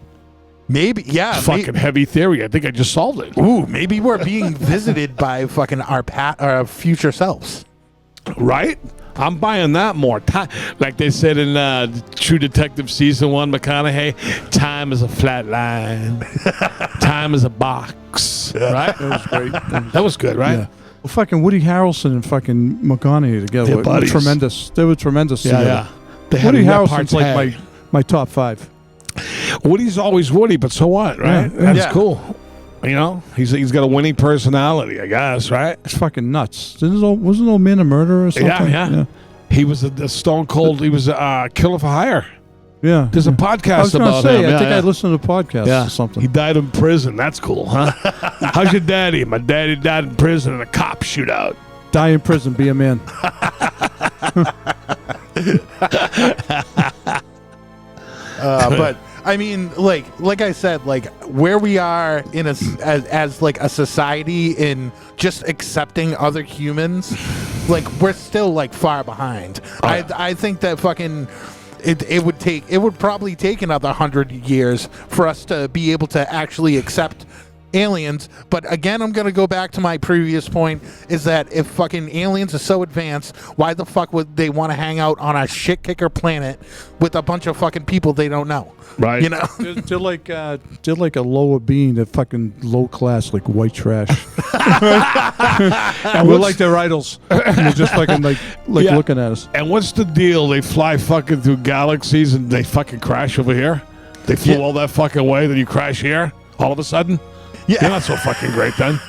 Speaker 5: Maybe, yeah.
Speaker 7: Fucking heavy theory. I think I just solved it.
Speaker 5: Ooh, maybe we're being visited by fucking our future selves.
Speaker 7: Right? I'm buying that more. Time, like they said in True Detective Season 1, McConaughey, time is a flat line. Time is a box. Right?
Speaker 6: That was great.
Speaker 7: That was good, right?
Speaker 6: Yeah. Well, fucking Woody Harrelson and fucking McConaughey together
Speaker 7: They're
Speaker 6: were
Speaker 7: buddies.
Speaker 6: tremendous. They were tremendous
Speaker 7: Yeah,
Speaker 6: together.
Speaker 7: yeah. They had
Speaker 6: Woody
Speaker 7: a
Speaker 6: Harrelson's like
Speaker 7: repartee.
Speaker 6: my top 5.
Speaker 7: Woody's always Woody, but so what, right?
Speaker 6: Yeah, yeah.
Speaker 7: That's
Speaker 5: Yeah.
Speaker 7: cool. You know, he's got a winning personality, I guess, right?
Speaker 6: It's fucking nuts. Wasn't old man a murderer or something?
Speaker 7: Yeah. He was a stone cold. He was a killer for hire.
Speaker 6: Yeah.
Speaker 7: There's a
Speaker 6: I
Speaker 7: podcast
Speaker 6: was gonna
Speaker 7: about
Speaker 6: say,
Speaker 7: him.
Speaker 6: I
Speaker 7: Yeah,
Speaker 6: think
Speaker 7: yeah.
Speaker 6: I listened to podcasts or something.
Speaker 7: He died in prison. That's cool, huh? How's your daddy? My daddy died in prison in a cop shootout.
Speaker 6: Die in prison, be a man.
Speaker 5: But I mean, like I said, like where we are in as like a society in just accepting other humans, like we're still like far behind. I think that fucking it would probably take another 100 years for us to be able to actually accept aliens. But again, I'm going to go back to my previous point, is that if fucking aliens are so advanced, why the fuck would they want to hang out on a shit kicker planet with a bunch of fucking people they don't know?
Speaker 7: Right.
Speaker 5: You know?
Speaker 6: They're like a lower being, they're fucking low class, like white trash. And we're like their idols. And they're just fucking like
Speaker 7: Yeah.
Speaker 6: looking at us.
Speaker 7: And what's the deal? They fly fucking through galaxies and they fucking crash over here? They flew all that fucking way, then you crash here all of a sudden?
Speaker 5: Yeah.
Speaker 7: You're not so fucking great then.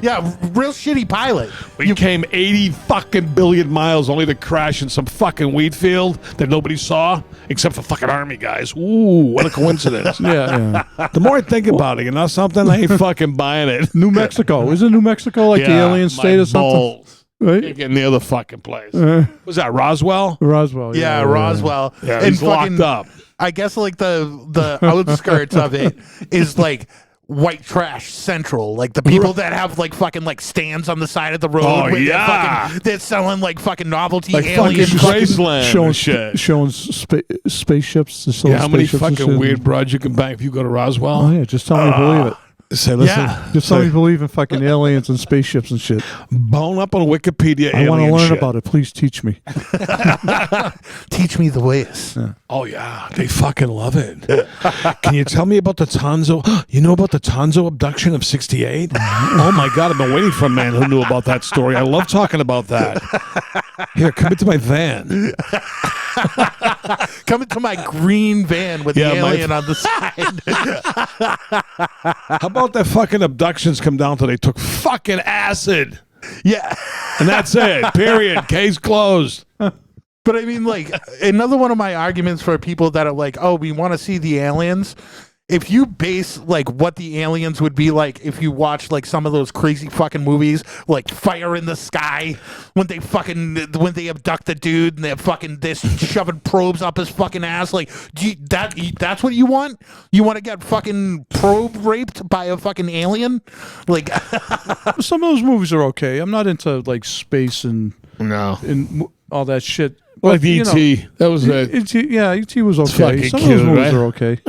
Speaker 5: Yeah, real shitty pilot.
Speaker 7: We came 80 fucking billion miles only to crash in some fucking wheat field that nobody saw except for fucking army guys. Ooh, what a coincidence.
Speaker 6: Yeah.
Speaker 7: The more I think about it, you know something? I ain't fucking buying it.
Speaker 6: New Mexico. Isn't New Mexico like the alien state or something?
Speaker 7: Balls.
Speaker 6: Right?
Speaker 7: Can't get near the fucking place. Was that Roswell?
Speaker 6: Roswell.
Speaker 5: Yeah, Roswell.
Speaker 7: Yeah,
Speaker 5: And
Speaker 7: he's locked up.
Speaker 5: I guess like the outskirts of it is like white trash central, like the people that have like fucking like stands on the side of the road.
Speaker 7: Oh,
Speaker 5: with
Speaker 7: yeah.
Speaker 5: they're selling like fucking novelty
Speaker 7: Like
Speaker 5: alien
Speaker 7: fucking Graceland
Speaker 6: Showing,
Speaker 7: and shit.
Speaker 6: showing spaceships.
Speaker 7: Yeah, how many
Speaker 6: spaceships and
Speaker 7: fucking
Speaker 6: shit.
Speaker 7: weird broads you can bang if you go to Roswell?
Speaker 6: Oh yeah, just tell me you believe it.
Speaker 7: Say, listen,
Speaker 5: Yeah.
Speaker 6: Just tell me you believe in fucking aliens and spaceships and shit.
Speaker 7: bone up on Wikipedia.
Speaker 6: I want to
Speaker 7: alien
Speaker 6: learn
Speaker 7: shit.
Speaker 6: about it. Please teach me.
Speaker 5: Teach me the ways.
Speaker 7: Oh yeah, they fucking love it. Can you tell me about the Tonzo? You know about the Tonzo abduction of '68? Oh my god, I've been waiting for a man who knew about that story. I love talking about that. Here, come into my van.
Speaker 5: Come into my green van with
Speaker 7: Yeah,
Speaker 5: the
Speaker 7: my-
Speaker 5: alien on the side.
Speaker 7: How about that fucking abductions come down to they took fucking acid
Speaker 5: Yeah.
Speaker 7: and that's it. Period. Case closed.
Speaker 5: But I mean, like, another one of my arguments for people that are like, oh, we want to see the aliens. If you base, like, what the aliens would be like if you watch, like, some of those crazy fucking movies, like Fire in the Sky, when they abduct the dude and they're shoving probes up his fucking ass, like, that's what you want? You want to get fucking probe raped by a fucking alien? Like,
Speaker 6: Some of those movies are okay. I'm not into like space and
Speaker 7: No.
Speaker 6: all that shit.
Speaker 7: Like
Speaker 6: But, you know,
Speaker 7: E.T. That was it.
Speaker 6: E.T. Yeah, E.T. was okay.
Speaker 7: fucking
Speaker 6: Some
Speaker 7: cute,
Speaker 6: of those movies
Speaker 7: right?
Speaker 6: are okay.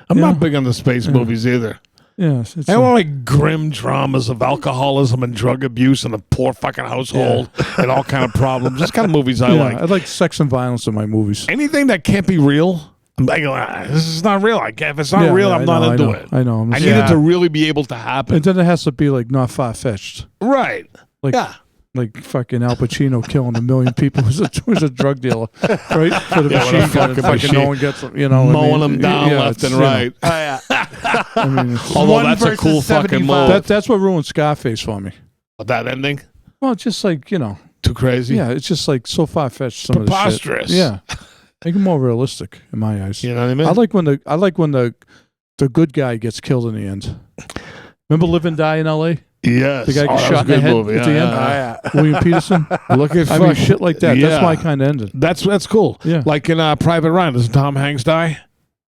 Speaker 7: I'm
Speaker 6: Yeah.
Speaker 7: not big on the space movies either.
Speaker 6: Yeah,
Speaker 7: I don't like grim dramas of alcoholism and drug abuse and a poor fucking household and all kind of problems. That's kind of movies I like.
Speaker 6: I like sex and violence in my movies.
Speaker 7: Anything that can't be real, I'm like, this is not real. I can't. If it's not
Speaker 6: Yeah,
Speaker 7: real,
Speaker 6: yeah,
Speaker 7: I'm
Speaker 6: I
Speaker 7: not
Speaker 6: know,
Speaker 7: into
Speaker 6: I know,
Speaker 7: it.
Speaker 6: I know.
Speaker 7: I need it to really be able to happen.
Speaker 6: And then it has to be like not far fetched.
Speaker 7: Right.
Speaker 6: Like
Speaker 7: Yeah.
Speaker 6: like fucking Al Pacino killing 1 million people who's a drug dealer, right? For the
Speaker 7: Yeah, with a
Speaker 6: machine gun, and
Speaker 7: fucking
Speaker 6: fucking
Speaker 7: machine.
Speaker 6: no one gets them, you know,
Speaker 7: Mowing them down left and right.
Speaker 6: I mean,
Speaker 7: Although
Speaker 5: One
Speaker 7: that's a
Speaker 5: versus
Speaker 7: cool fucking
Speaker 5: 75.
Speaker 7: move.
Speaker 6: that's what ruined Scarface for me.
Speaker 7: That ending?
Speaker 6: Well, it's just like, you know,
Speaker 7: Too crazy?
Speaker 6: yeah, it's just like so far fetched. Some of the shit.
Speaker 7: Preposterous.
Speaker 6: Yeah, make it more realistic in my eyes.
Speaker 7: You know what I mean?
Speaker 6: I like when the good guy gets killed in the end. Remember Live and Die in L.A.?
Speaker 7: Yes.
Speaker 6: The guy gets
Speaker 7: that was
Speaker 6: shot
Speaker 7: a
Speaker 6: in the
Speaker 7: good
Speaker 6: head
Speaker 7: movie.
Speaker 6: at the end. William Peterson.
Speaker 7: Look at
Speaker 6: I mean,
Speaker 7: fucking-
Speaker 6: shit like that.
Speaker 7: Yeah.
Speaker 6: That's my kind of ending.
Speaker 7: That's cool.
Speaker 6: Yeah.
Speaker 7: Like in Private Ryan, doesn't Tom Hanks die?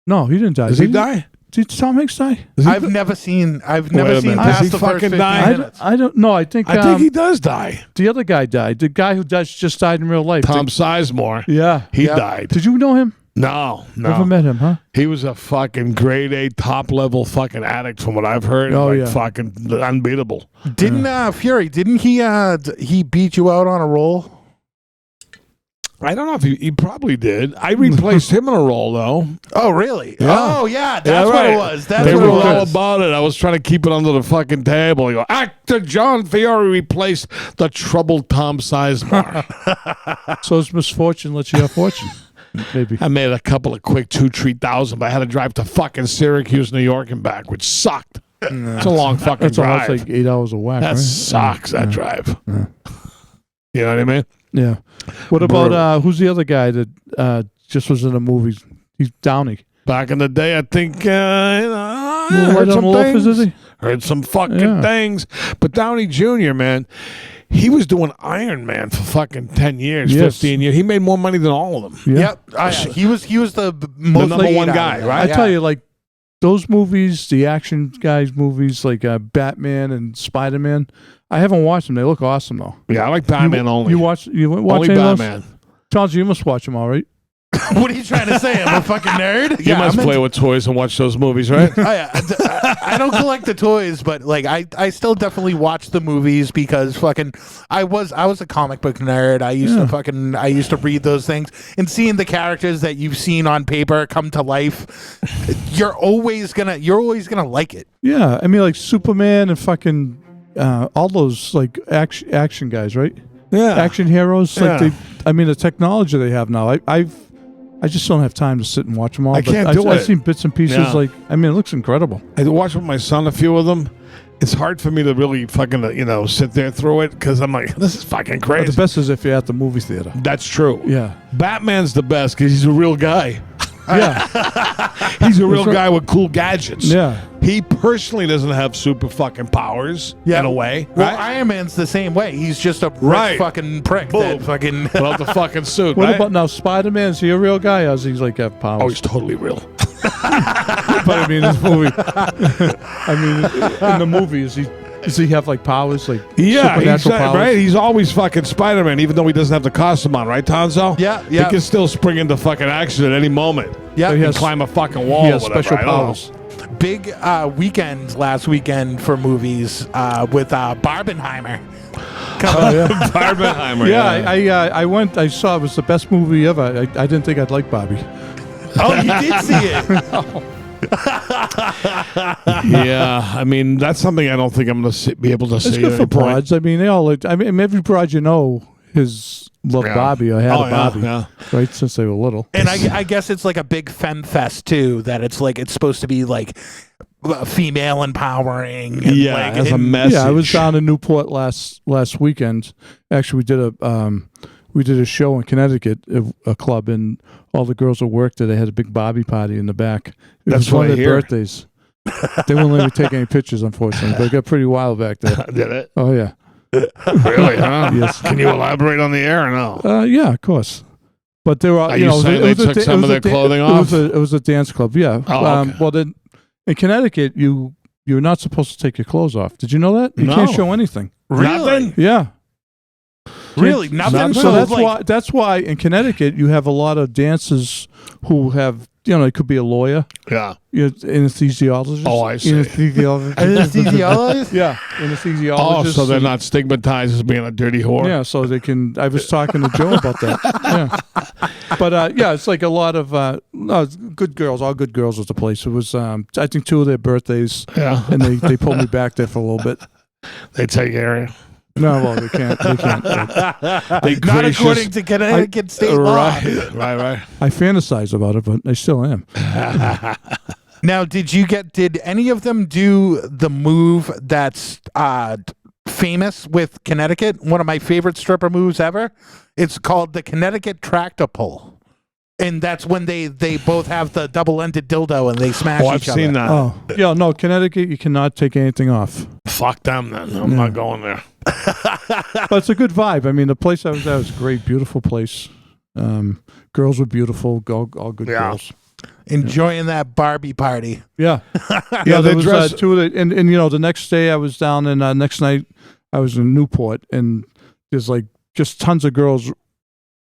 Speaker 6: No, he didn't die.
Speaker 7: Does he die?
Speaker 6: Did Tom Hanks die?
Speaker 5: I've never seen
Speaker 7: Wait a
Speaker 5: past
Speaker 7: minute.
Speaker 5: the
Speaker 7: Does he
Speaker 5: first
Speaker 7: fucking
Speaker 5: 15
Speaker 7: die?
Speaker 5: minutes.
Speaker 6: I don't know. I think
Speaker 7: I think he does die.
Speaker 6: the other guy died. The guy who just died in real life.
Speaker 7: Tom Sizemore.
Speaker 6: Yeah.
Speaker 7: He
Speaker 5: Yeah.
Speaker 7: died.
Speaker 6: Did you know him?
Speaker 7: No.
Speaker 6: Never met him, huh?
Speaker 7: He was a fucking grade A top level fucking addict from what I've heard.
Speaker 6: Oh,
Speaker 7: like
Speaker 6: yeah.
Speaker 7: fucking unbeatable.
Speaker 5: Didn't Fury? Didn't he beat you out on a roll?
Speaker 7: I don't know if he probably did. I replaced him in a role though.
Speaker 5: Oh, really?
Speaker 7: Yeah.
Speaker 5: Oh, yeah. That's what
Speaker 7: right.
Speaker 5: it was. That's
Speaker 7: They
Speaker 5: what
Speaker 7: were
Speaker 5: it
Speaker 7: all
Speaker 5: was.
Speaker 7: about it. I was trying to keep it under the fucking table. You go, actor John Fiore replaced the troubled Tom Sizemore.
Speaker 6: So it's misfortune lets you have fortune. Maybe.
Speaker 7: I made a couple of quick 2,000-3,000, but I had to drive to fucking Syracuse, New York, and back, which sucked. It's a long fucking
Speaker 6: That's
Speaker 7: drive.
Speaker 6: almost like 8 hours of whack,
Speaker 7: That
Speaker 6: right?
Speaker 7: sucks. That drive. You know what I mean?
Speaker 6: Yeah. What about
Speaker 7: Brutal.
Speaker 6: who's the other guy that just was in a movie? He's Downey.
Speaker 7: Back in the day, I think I
Speaker 6: Little
Speaker 7: heard
Speaker 6: White
Speaker 7: some
Speaker 6: on the Loafers,
Speaker 7: things.
Speaker 6: is he?
Speaker 7: Heard some fucking
Speaker 6: Yeah.
Speaker 7: things. But Downey Jr., man, he was doing Iron Man for fucking 10 years,
Speaker 6: Yes.
Speaker 7: 15 years. He made more money than all of them.
Speaker 6: Yeah.
Speaker 5: Yep. He was the most
Speaker 7: number
Speaker 5: laid
Speaker 7: one
Speaker 5: out
Speaker 7: guy,
Speaker 5: of them.
Speaker 7: right?
Speaker 6: I tell you, like, those movies, the action guys movies, like Batman and Spider-Man, I haven't watched them. They look awesome, though.
Speaker 7: Yeah, I like Batman only.
Speaker 6: You watch
Speaker 7: only
Speaker 6: any of those?
Speaker 7: Batman.
Speaker 6: Tonzo, you must watch them all, right?
Speaker 5: What are you trying to say? I'm a fucking nerd.
Speaker 7: You must play with toys and watch those movies, right?
Speaker 5: I don't collect the toys, but like I still definitely watch the movies because fucking I was a comic book nerd. I used to read those things and seeing the characters that you've seen on paper come to life. You're always gonna like it.
Speaker 6: Yeah, I mean, like Superman and fucking all those like action guys, right?
Speaker 7: Yeah,
Speaker 6: action heroes.
Speaker 7: Yeah.
Speaker 6: Like the technology they have now. I just don't have time to sit and watch them all.
Speaker 7: I can't do it.
Speaker 6: I've seen bits and pieces.
Speaker 7: Yeah.
Speaker 6: It looks incredible.
Speaker 7: I watched with my son a few of them. It's hard for me to really fucking sit there through it because I'm like, this is fucking crazy.
Speaker 6: But the best is if you're at the movie theater.
Speaker 7: That's true.
Speaker 6: Yeah,
Speaker 7: Batman's the best because he's a real guy.
Speaker 6: Yeah,
Speaker 7: He's a real guy with cool gadgets.
Speaker 6: Yeah.
Speaker 7: He personally doesn't have super fucking powers in a way.
Speaker 5: Well,
Speaker 7: Right?
Speaker 5: Iron Man's the same way. He's just a rich fucking prick
Speaker 7: Boom.
Speaker 5: that fucking.
Speaker 7: Without the fucking suit.
Speaker 6: What
Speaker 7: right?
Speaker 6: about now? Spider-Man, is he a real guy or does he like have powers?
Speaker 7: Oh, he's totally real.
Speaker 6: But I mean, this movie. In the movie, does he have like powers, like supernatural powers?
Speaker 7: Right. He's always fucking Spider-Man, even though he doesn't have the costume on, right, Tonzo?
Speaker 5: Yeah.
Speaker 7: He can still spring into fucking action at any moment.
Speaker 5: Yeah.
Speaker 7: He
Speaker 5: He
Speaker 7: can
Speaker 5: has-
Speaker 7: climb a fucking wall.
Speaker 6: He has
Speaker 7: or whatever.
Speaker 6: special
Speaker 7: I don't know.
Speaker 6: powers.
Speaker 5: Big weekend last weekend for movies with Barbenheimer.
Speaker 6: Oh, yeah.
Speaker 7: Barbenheimer.
Speaker 6: Yeah, I went. I saw it was the best movie ever. I didn't think I'd like Bobby.
Speaker 5: Oh, you did see it.
Speaker 7: Yeah, I mean that's something I don't think I'm going to be able to
Speaker 6: It's
Speaker 7: see.
Speaker 6: good
Speaker 7: at
Speaker 6: for
Speaker 7: any point.
Speaker 6: broads. I mean, they all. Every broad you know has loved
Speaker 7: Yeah.
Speaker 6: Bobby or had
Speaker 7: Oh,
Speaker 6: a
Speaker 7: yeah,
Speaker 6: Bobby,
Speaker 7: yeah.
Speaker 6: right, since they were little.
Speaker 5: And I guess it's like a big femme fest too. That it's supposed to be like female empowering. And
Speaker 7: Yeah,
Speaker 5: like,
Speaker 7: as a
Speaker 5: and-
Speaker 7: message.
Speaker 6: Yeah, I was down in Newport last weekend. Actually, we did a show in Connecticut, a club, and all the girls that worked there, they had a big Bobby party in the back. It
Speaker 7: That's
Speaker 6: was one
Speaker 7: what
Speaker 6: of
Speaker 7: I
Speaker 6: their
Speaker 7: hear.
Speaker 6: birthdays. They wouldn't let me take any pictures, unfortunately, but it got pretty wild back there.
Speaker 7: Did it?
Speaker 6: Oh yeah,
Speaker 7: Really? Huh?
Speaker 6: Yes.
Speaker 7: Can you elaborate on the air or no?
Speaker 6: yeah, of course. But there were,
Speaker 7: Are you saying they took some of their clothing off?
Speaker 6: It was a dance club. Yeah.
Speaker 7: Oh, okay.
Speaker 6: Well, then in Connecticut, you're not supposed to take your clothes off. Did you know that? You
Speaker 7: No.
Speaker 6: can't show anything.
Speaker 5: Really?
Speaker 6: Yeah.
Speaker 5: Really? Nothing?
Speaker 6: So that's why in Connecticut you have a lot of dancers who have, it could be a lawyer,
Speaker 7: Yeah.
Speaker 6: anesthesiologist.
Speaker 7: Oh, I see.
Speaker 6: Anesthesiologist.
Speaker 5: Anesthesiologist?
Speaker 6: Yeah,
Speaker 7: Oh,
Speaker 6: anesthesiologist.
Speaker 7: so they're not stigmatized as being a dirty whore.
Speaker 6: Yeah, so they can. I was talking to Joe about that. Yeah, but yeah, it's like a lot of good girls. All good girls was the place. It was, I think, 2 of their birthdays,
Speaker 7: Yeah.
Speaker 6: and they pulled me back there for a little bit.
Speaker 7: They take care of you.
Speaker 6: No, well, they can't. They can't.
Speaker 7: They
Speaker 5: Not
Speaker 7: gracious-
Speaker 5: according to Connecticut state law.
Speaker 7: Right.
Speaker 6: I fantasize about it, but I still am.
Speaker 5: Now, did any of them do the move that's famous with Connecticut? One of my favorite stripper moves ever. It's called the Connecticut tractor pull. And that's when they both have the double-ended dildo and they smash
Speaker 7: Oh, I've
Speaker 5: each other.
Speaker 7: seen that.
Speaker 6: Oh, yeah, no, Connecticut, you cannot take anything off.
Speaker 7: Fuck them then. I'm not going there.
Speaker 6: But it's a good vibe. I mean, the place I was at was a great, beautiful place. Girls were beautiful, all good
Speaker 7: Yeah.
Speaker 6: girls.
Speaker 5: Enjoying that Barbie party.
Speaker 6: Yeah,
Speaker 7: Yeah, they
Speaker 6: there was,
Speaker 7: dress.
Speaker 6: 2 of the, and the next day I was down, and next night I was in Newport, and there's like just tons of girls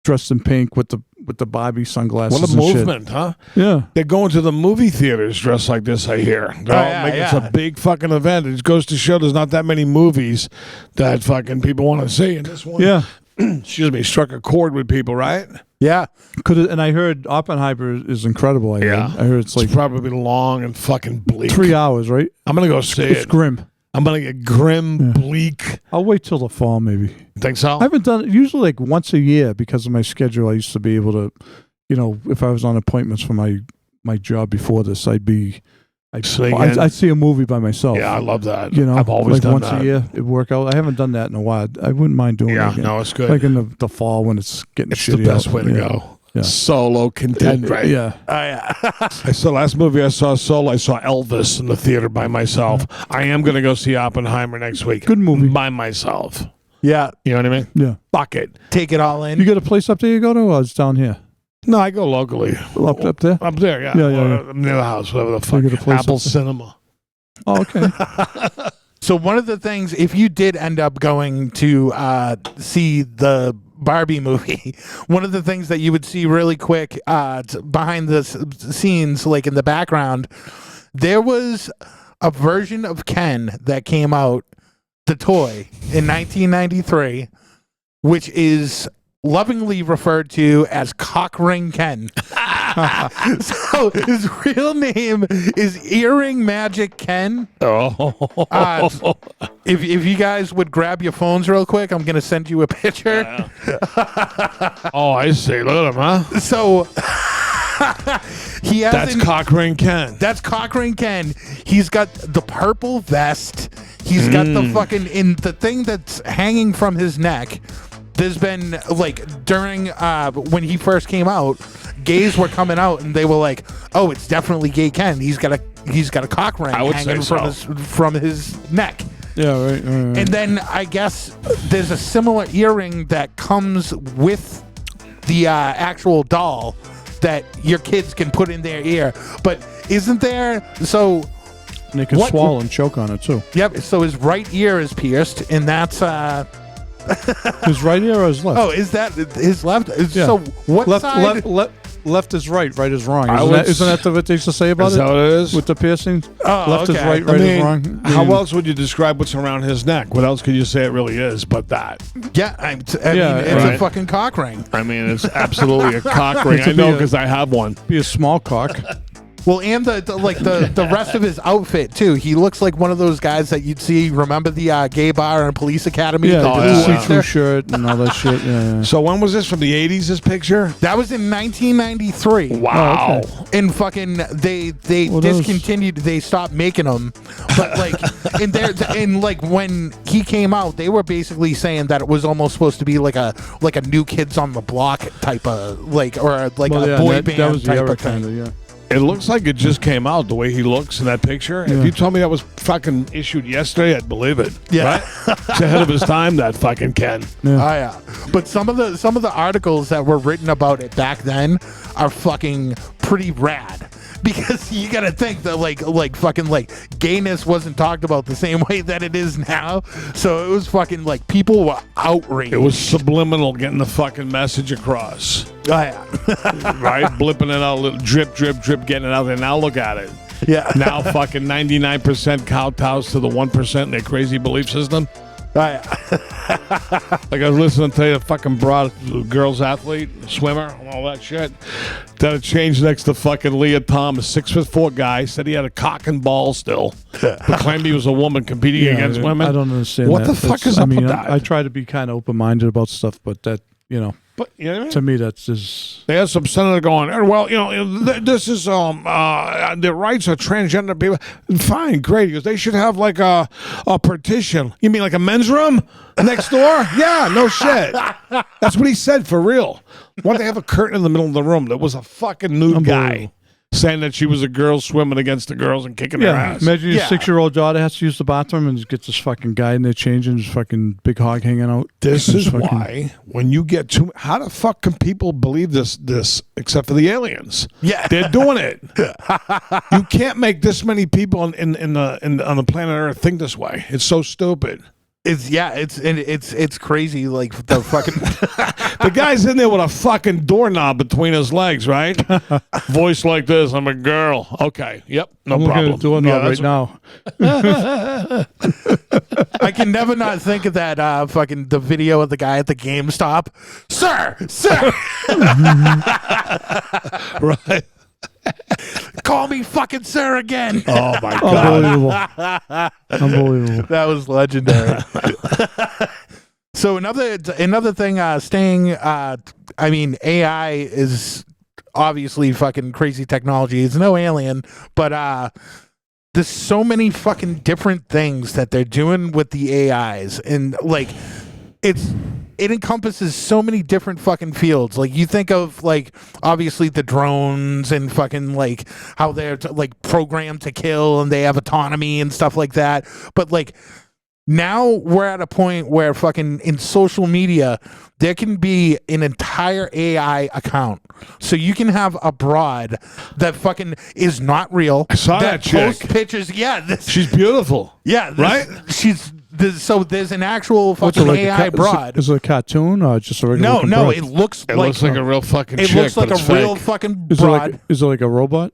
Speaker 6: dressed in pink with the Barbie sunglasses.
Speaker 7: What a
Speaker 6: and shit.
Speaker 7: movement, huh?
Speaker 6: Yeah.
Speaker 7: They're going to the movie theaters dressed like this, I hear. They're all making It's a big fucking event. It goes to show there's not that many movies that fucking people want to see. And this one,
Speaker 6: Yeah.
Speaker 7: excuse me, struck a chord with people, right?
Speaker 5: Yeah.
Speaker 6: And I heard Oppenheimer is incredible. I heard it's like
Speaker 7: It's probably long and fucking bleak.
Speaker 6: 3 hours, right?
Speaker 7: I'm going to go see
Speaker 6: It's
Speaker 7: it.
Speaker 6: grim.
Speaker 7: I'm going to get grim, bleak.
Speaker 6: I'll wait till the fall, maybe.
Speaker 7: Think so?
Speaker 6: I haven't done it usually like once a year because of my schedule. I used to be able to, if I was on appointments for my job before this, I'd see a movie by myself.
Speaker 7: Yeah, I love that.
Speaker 6: You know,
Speaker 7: I've always
Speaker 6: like
Speaker 7: done
Speaker 6: once
Speaker 7: that.
Speaker 6: a year. It work out. I haven't done that in a while. I wouldn't mind doing it
Speaker 7: Yeah,
Speaker 6: again.
Speaker 7: no, it's good.
Speaker 6: Like in the fall when it's getting
Speaker 7: It's
Speaker 6: shitty
Speaker 7: the best
Speaker 6: out.
Speaker 7: way to
Speaker 6: Yeah.
Speaker 7: go.
Speaker 6: Yeah.
Speaker 7: Solo content, right?
Speaker 6: Yeah.
Speaker 5: Oh, yeah.
Speaker 7: I saw last movie I saw solo. I saw Elvis in the theater by myself. I am going to go see Oppenheimer next week.
Speaker 6: Good movie.
Speaker 7: By myself.
Speaker 5: Yeah.
Speaker 7: You know what I mean?
Speaker 6: Yeah.
Speaker 7: Fuck it.
Speaker 5: Take it all in.
Speaker 6: You got a place up there you go to, or it's down here?
Speaker 7: No, I go locally.
Speaker 6: Up there?
Speaker 7: Up there, yeah.
Speaker 6: Yeah, yeah,
Speaker 7: Or near the house, whatever the
Speaker 6: So you
Speaker 7: fuck.
Speaker 6: got a place
Speaker 7: Apple
Speaker 6: up there?
Speaker 7: Cinema.
Speaker 6: Oh, okay.
Speaker 5: So one of the things, if you did end up going to see the Barbie movie, one of the things that you would see really quick behind the scenes, like in the background, there was a version of Ken that came out, the toy, in 1993, which is lovingly referred to as Cockring Ken. So his real name is Earring Magic Ken. If you guys would grab your phones real quick, I'm gonna send you a picture.
Speaker 7: Oh, I see. Look at him, huh?
Speaker 5: So
Speaker 7: That's Cockring Ken.
Speaker 5: That's Cockring Ken. He's got the purple vest. He's got the fucking the thing that's hanging from his neck. There's been like during when he first came out, gays were coming out and they were like, "Oh, it's definitely Gay Ken. He's got a cock ring hanging from his neck."
Speaker 6: Yeah, right.
Speaker 5: And then I guess there's a similar earring that comes with the actual doll that your kids can put in their ear. But isn't there so?
Speaker 6: And they can swallow and choke on it too.
Speaker 5: Yep. So his right ear is pierced, and that's
Speaker 6: his right ear or his left?
Speaker 5: Oh, is that his left?
Speaker 6: Yeah.
Speaker 5: So what side?
Speaker 6: Left is right is wrong.
Speaker 7: Isn't
Speaker 6: that what they used to say about
Speaker 7: is
Speaker 6: it?
Speaker 7: that what it is?
Speaker 6: With the piercing?
Speaker 5: Oh,
Speaker 6: left
Speaker 5: okay.
Speaker 6: is right, right is wrong.
Speaker 7: How else would you describe what's around his neck? What else could you say it really is but that?
Speaker 5: Yeah, I mean, it's
Speaker 7: right.
Speaker 5: a fucking cock ring.
Speaker 7: I mean, it's absolutely a cock ring. I know because I have one.
Speaker 6: Be a small cock.
Speaker 5: Well, and the rest of his outfit too. He looks like one of those guys that you'd see. Remember the gay bar and police academy?
Speaker 6: Yeah, see-through shirt and all that shit. Yeah.
Speaker 7: So when was this, from the 80s? This picture?
Speaker 5: That was in 1993.
Speaker 7: Wow.
Speaker 6: Oh, okay.
Speaker 5: And fucking they discontinued. They stopped making them. But like and like when he came out, they were basically saying that it was almost supposed to be like a New Kids on the Block type of boy band type of thing.
Speaker 6: Yeah.
Speaker 7: It looks like it just came out the way he looks in that picture. Yeah. If you told me that was fucking issued yesterday, I'd believe it.
Speaker 5: Yeah,
Speaker 7: right? It's ahead of his time. That fucking Ken.
Speaker 5: Yeah. But some of the articles that were written about it back then are fucking pretty rad. Because you gotta think that like fucking gayness wasn't talked about the same way that it is now. So it was fucking like people were outraged.
Speaker 7: It was subliminal, getting the fucking message across.
Speaker 5: Oh yeah.
Speaker 7: Right? Blipping it out, a little drip, drip, drip, getting it out there. Now look at it.
Speaker 5: Yeah.
Speaker 7: Now fucking 99% kowtows to the 1% in their crazy belief system.
Speaker 5: Oh yeah.
Speaker 7: Like I was listening to the fucking broad girls athlete, swimmer, and all that shit. Then it changed next to fucking Leah Thomas, 6'4" guy, said he had a cock and ball still, but claimed he was a woman competing against women.
Speaker 6: I don't understand
Speaker 7: what
Speaker 6: that.
Speaker 7: the fuck is up with that?
Speaker 6: I try to be kind of open-minded about stuff, but that,
Speaker 7: But you know what I mean?
Speaker 6: to me, that's just...
Speaker 7: They had some senator going, well, this is the rights of transgender people. Fine, great. Because they should have like a partition. You mean like a men's room next door? Yeah, no shit. That's what he said for real. Why don't they have a curtain in the middle of the room that was a fucking nude guy saying that she was a girl swimming against the girls and kicking their ass?
Speaker 6: Imagine your 6-year-old daughter has to use the bathroom and gets this fucking guy in there changing, his fucking big hog hanging out.
Speaker 7: This is why when you get too, how the fuck can people believe this except for the aliens?
Speaker 5: Yeah,
Speaker 7: they're doing it. You can't make this many people on the planet Earth think this way. It's so stupid.
Speaker 5: It's crazy. Like the fucking
Speaker 7: the guy's in there with a fucking doorknob between his legs, right? Voice like this. I'm a girl. Okay. Yep. No
Speaker 6: I'm
Speaker 7: problem.
Speaker 6: I'm doorknob right now.
Speaker 5: I can never not think of that fucking the video of the guy at the GameStop. Sir.
Speaker 7: Right.
Speaker 5: Call me fucking sir again.
Speaker 7: Oh my god.
Speaker 6: Unbelievable.
Speaker 5: That was legendary. So another thing, staying. I mean, AI is obviously fucking crazy technology. It's no alien, but there's so many fucking different things that they're doing with the AIs, and like it encompasses so many different fucking fields. Like you think of like obviously the drones and fucking like how they're like programmed to kill and they have autonomy and stuff like that. But like now we're at a point where fucking in social media there can be an entire AI account. So you can have a broad that fucking is not real.
Speaker 7: I saw that chick.
Speaker 5: Posts pictures. Yeah,
Speaker 7: she's beautiful.
Speaker 5: Yeah,
Speaker 7: right.
Speaker 5: She's there's an actual fucking AI broad.
Speaker 6: Is it a cartoon or just a regular?
Speaker 5: No,
Speaker 6: broad?
Speaker 5: it looks
Speaker 7: It
Speaker 5: like
Speaker 7: looks like a real fucking
Speaker 5: it
Speaker 7: chick,
Speaker 5: looks like
Speaker 7: but
Speaker 5: a
Speaker 7: it's
Speaker 5: real
Speaker 7: fake.
Speaker 5: fucking
Speaker 6: Is
Speaker 5: broad.
Speaker 6: it like a robot?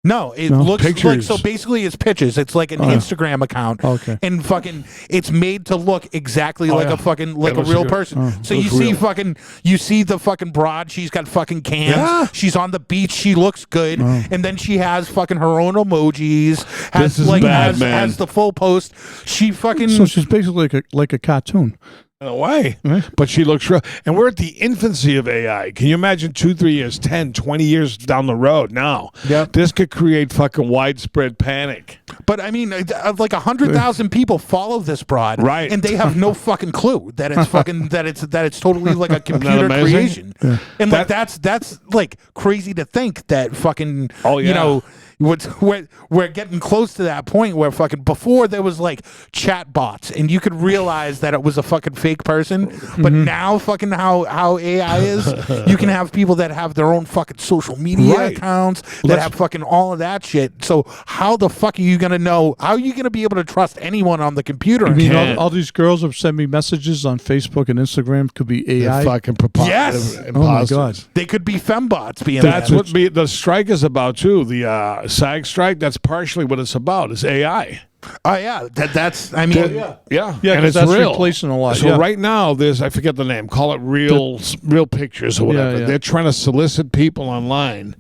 Speaker 5: No, it
Speaker 6: No?
Speaker 5: looks like,
Speaker 7: Pictures.
Speaker 5: so basically it's pictures. It's like an Instagram account.
Speaker 6: Okay.
Speaker 5: And fucking it's made to look exactly like
Speaker 7: yeah.
Speaker 5: a fucking like
Speaker 7: It
Speaker 5: a
Speaker 7: looks
Speaker 5: real
Speaker 7: like a-
Speaker 5: person. So
Speaker 7: looks
Speaker 5: you see
Speaker 7: real.
Speaker 5: you see the fucking broad, she's got fucking cans.
Speaker 7: Yeah.
Speaker 5: She's on the beach, she looks good. And then she has fucking her own emojis. Has
Speaker 7: This is
Speaker 5: like
Speaker 7: bad, man.
Speaker 5: has the full post. She fucking
Speaker 6: So she's basically like a cartoon.
Speaker 7: In a way.
Speaker 6: Right.
Speaker 7: But she looks real. And we're at the infancy of AI. Can you imagine 2, 3 years, 10, 20 years down the road now?
Speaker 5: Yep.
Speaker 7: This could create fucking widespread panic.
Speaker 5: But I mean, like 100,000 people follow this broad,
Speaker 7: Right.
Speaker 5: And they have no fucking clue that it's fucking that it's totally like a computer
Speaker 7: amazing?
Speaker 5: creation, and like
Speaker 7: That-
Speaker 5: that's like crazy to think that fucking
Speaker 7: Oh, yeah.
Speaker 5: you know. We're getting close to that point where fucking before there was like chat bots and you could realize that it was a fucking fake person, but now fucking how AI is, you can have people that have their own fucking social media
Speaker 7: Right.
Speaker 5: accounts that
Speaker 7: Let's-
Speaker 5: have fucking all of that shit. So how the fuck are you gonna know? How are you gonna be able to trust anyone on the computer?
Speaker 6: I mean,
Speaker 7: Can't.
Speaker 6: all these girls have sent me messages on Facebook and Instagram. Could be AI.
Speaker 7: They're fucking
Speaker 5: Yes.
Speaker 6: Oh my god.
Speaker 5: They could be fembots being
Speaker 7: That's
Speaker 5: there.
Speaker 7: what the strike is about too. The SAG strike. That's partially what it's about. Is AI.
Speaker 5: Oh yeah, that's. I mean,
Speaker 7: Yeah,
Speaker 6: Yeah,
Speaker 7: and
Speaker 6: 'cause
Speaker 7: it's
Speaker 6: that's
Speaker 7: real.
Speaker 6: replacing a lot,
Speaker 7: So
Speaker 6: yeah.
Speaker 7: right now, there's I forget the name. Call it real pictures or whatever.
Speaker 6: yeah.
Speaker 7: They're trying to solicit people online.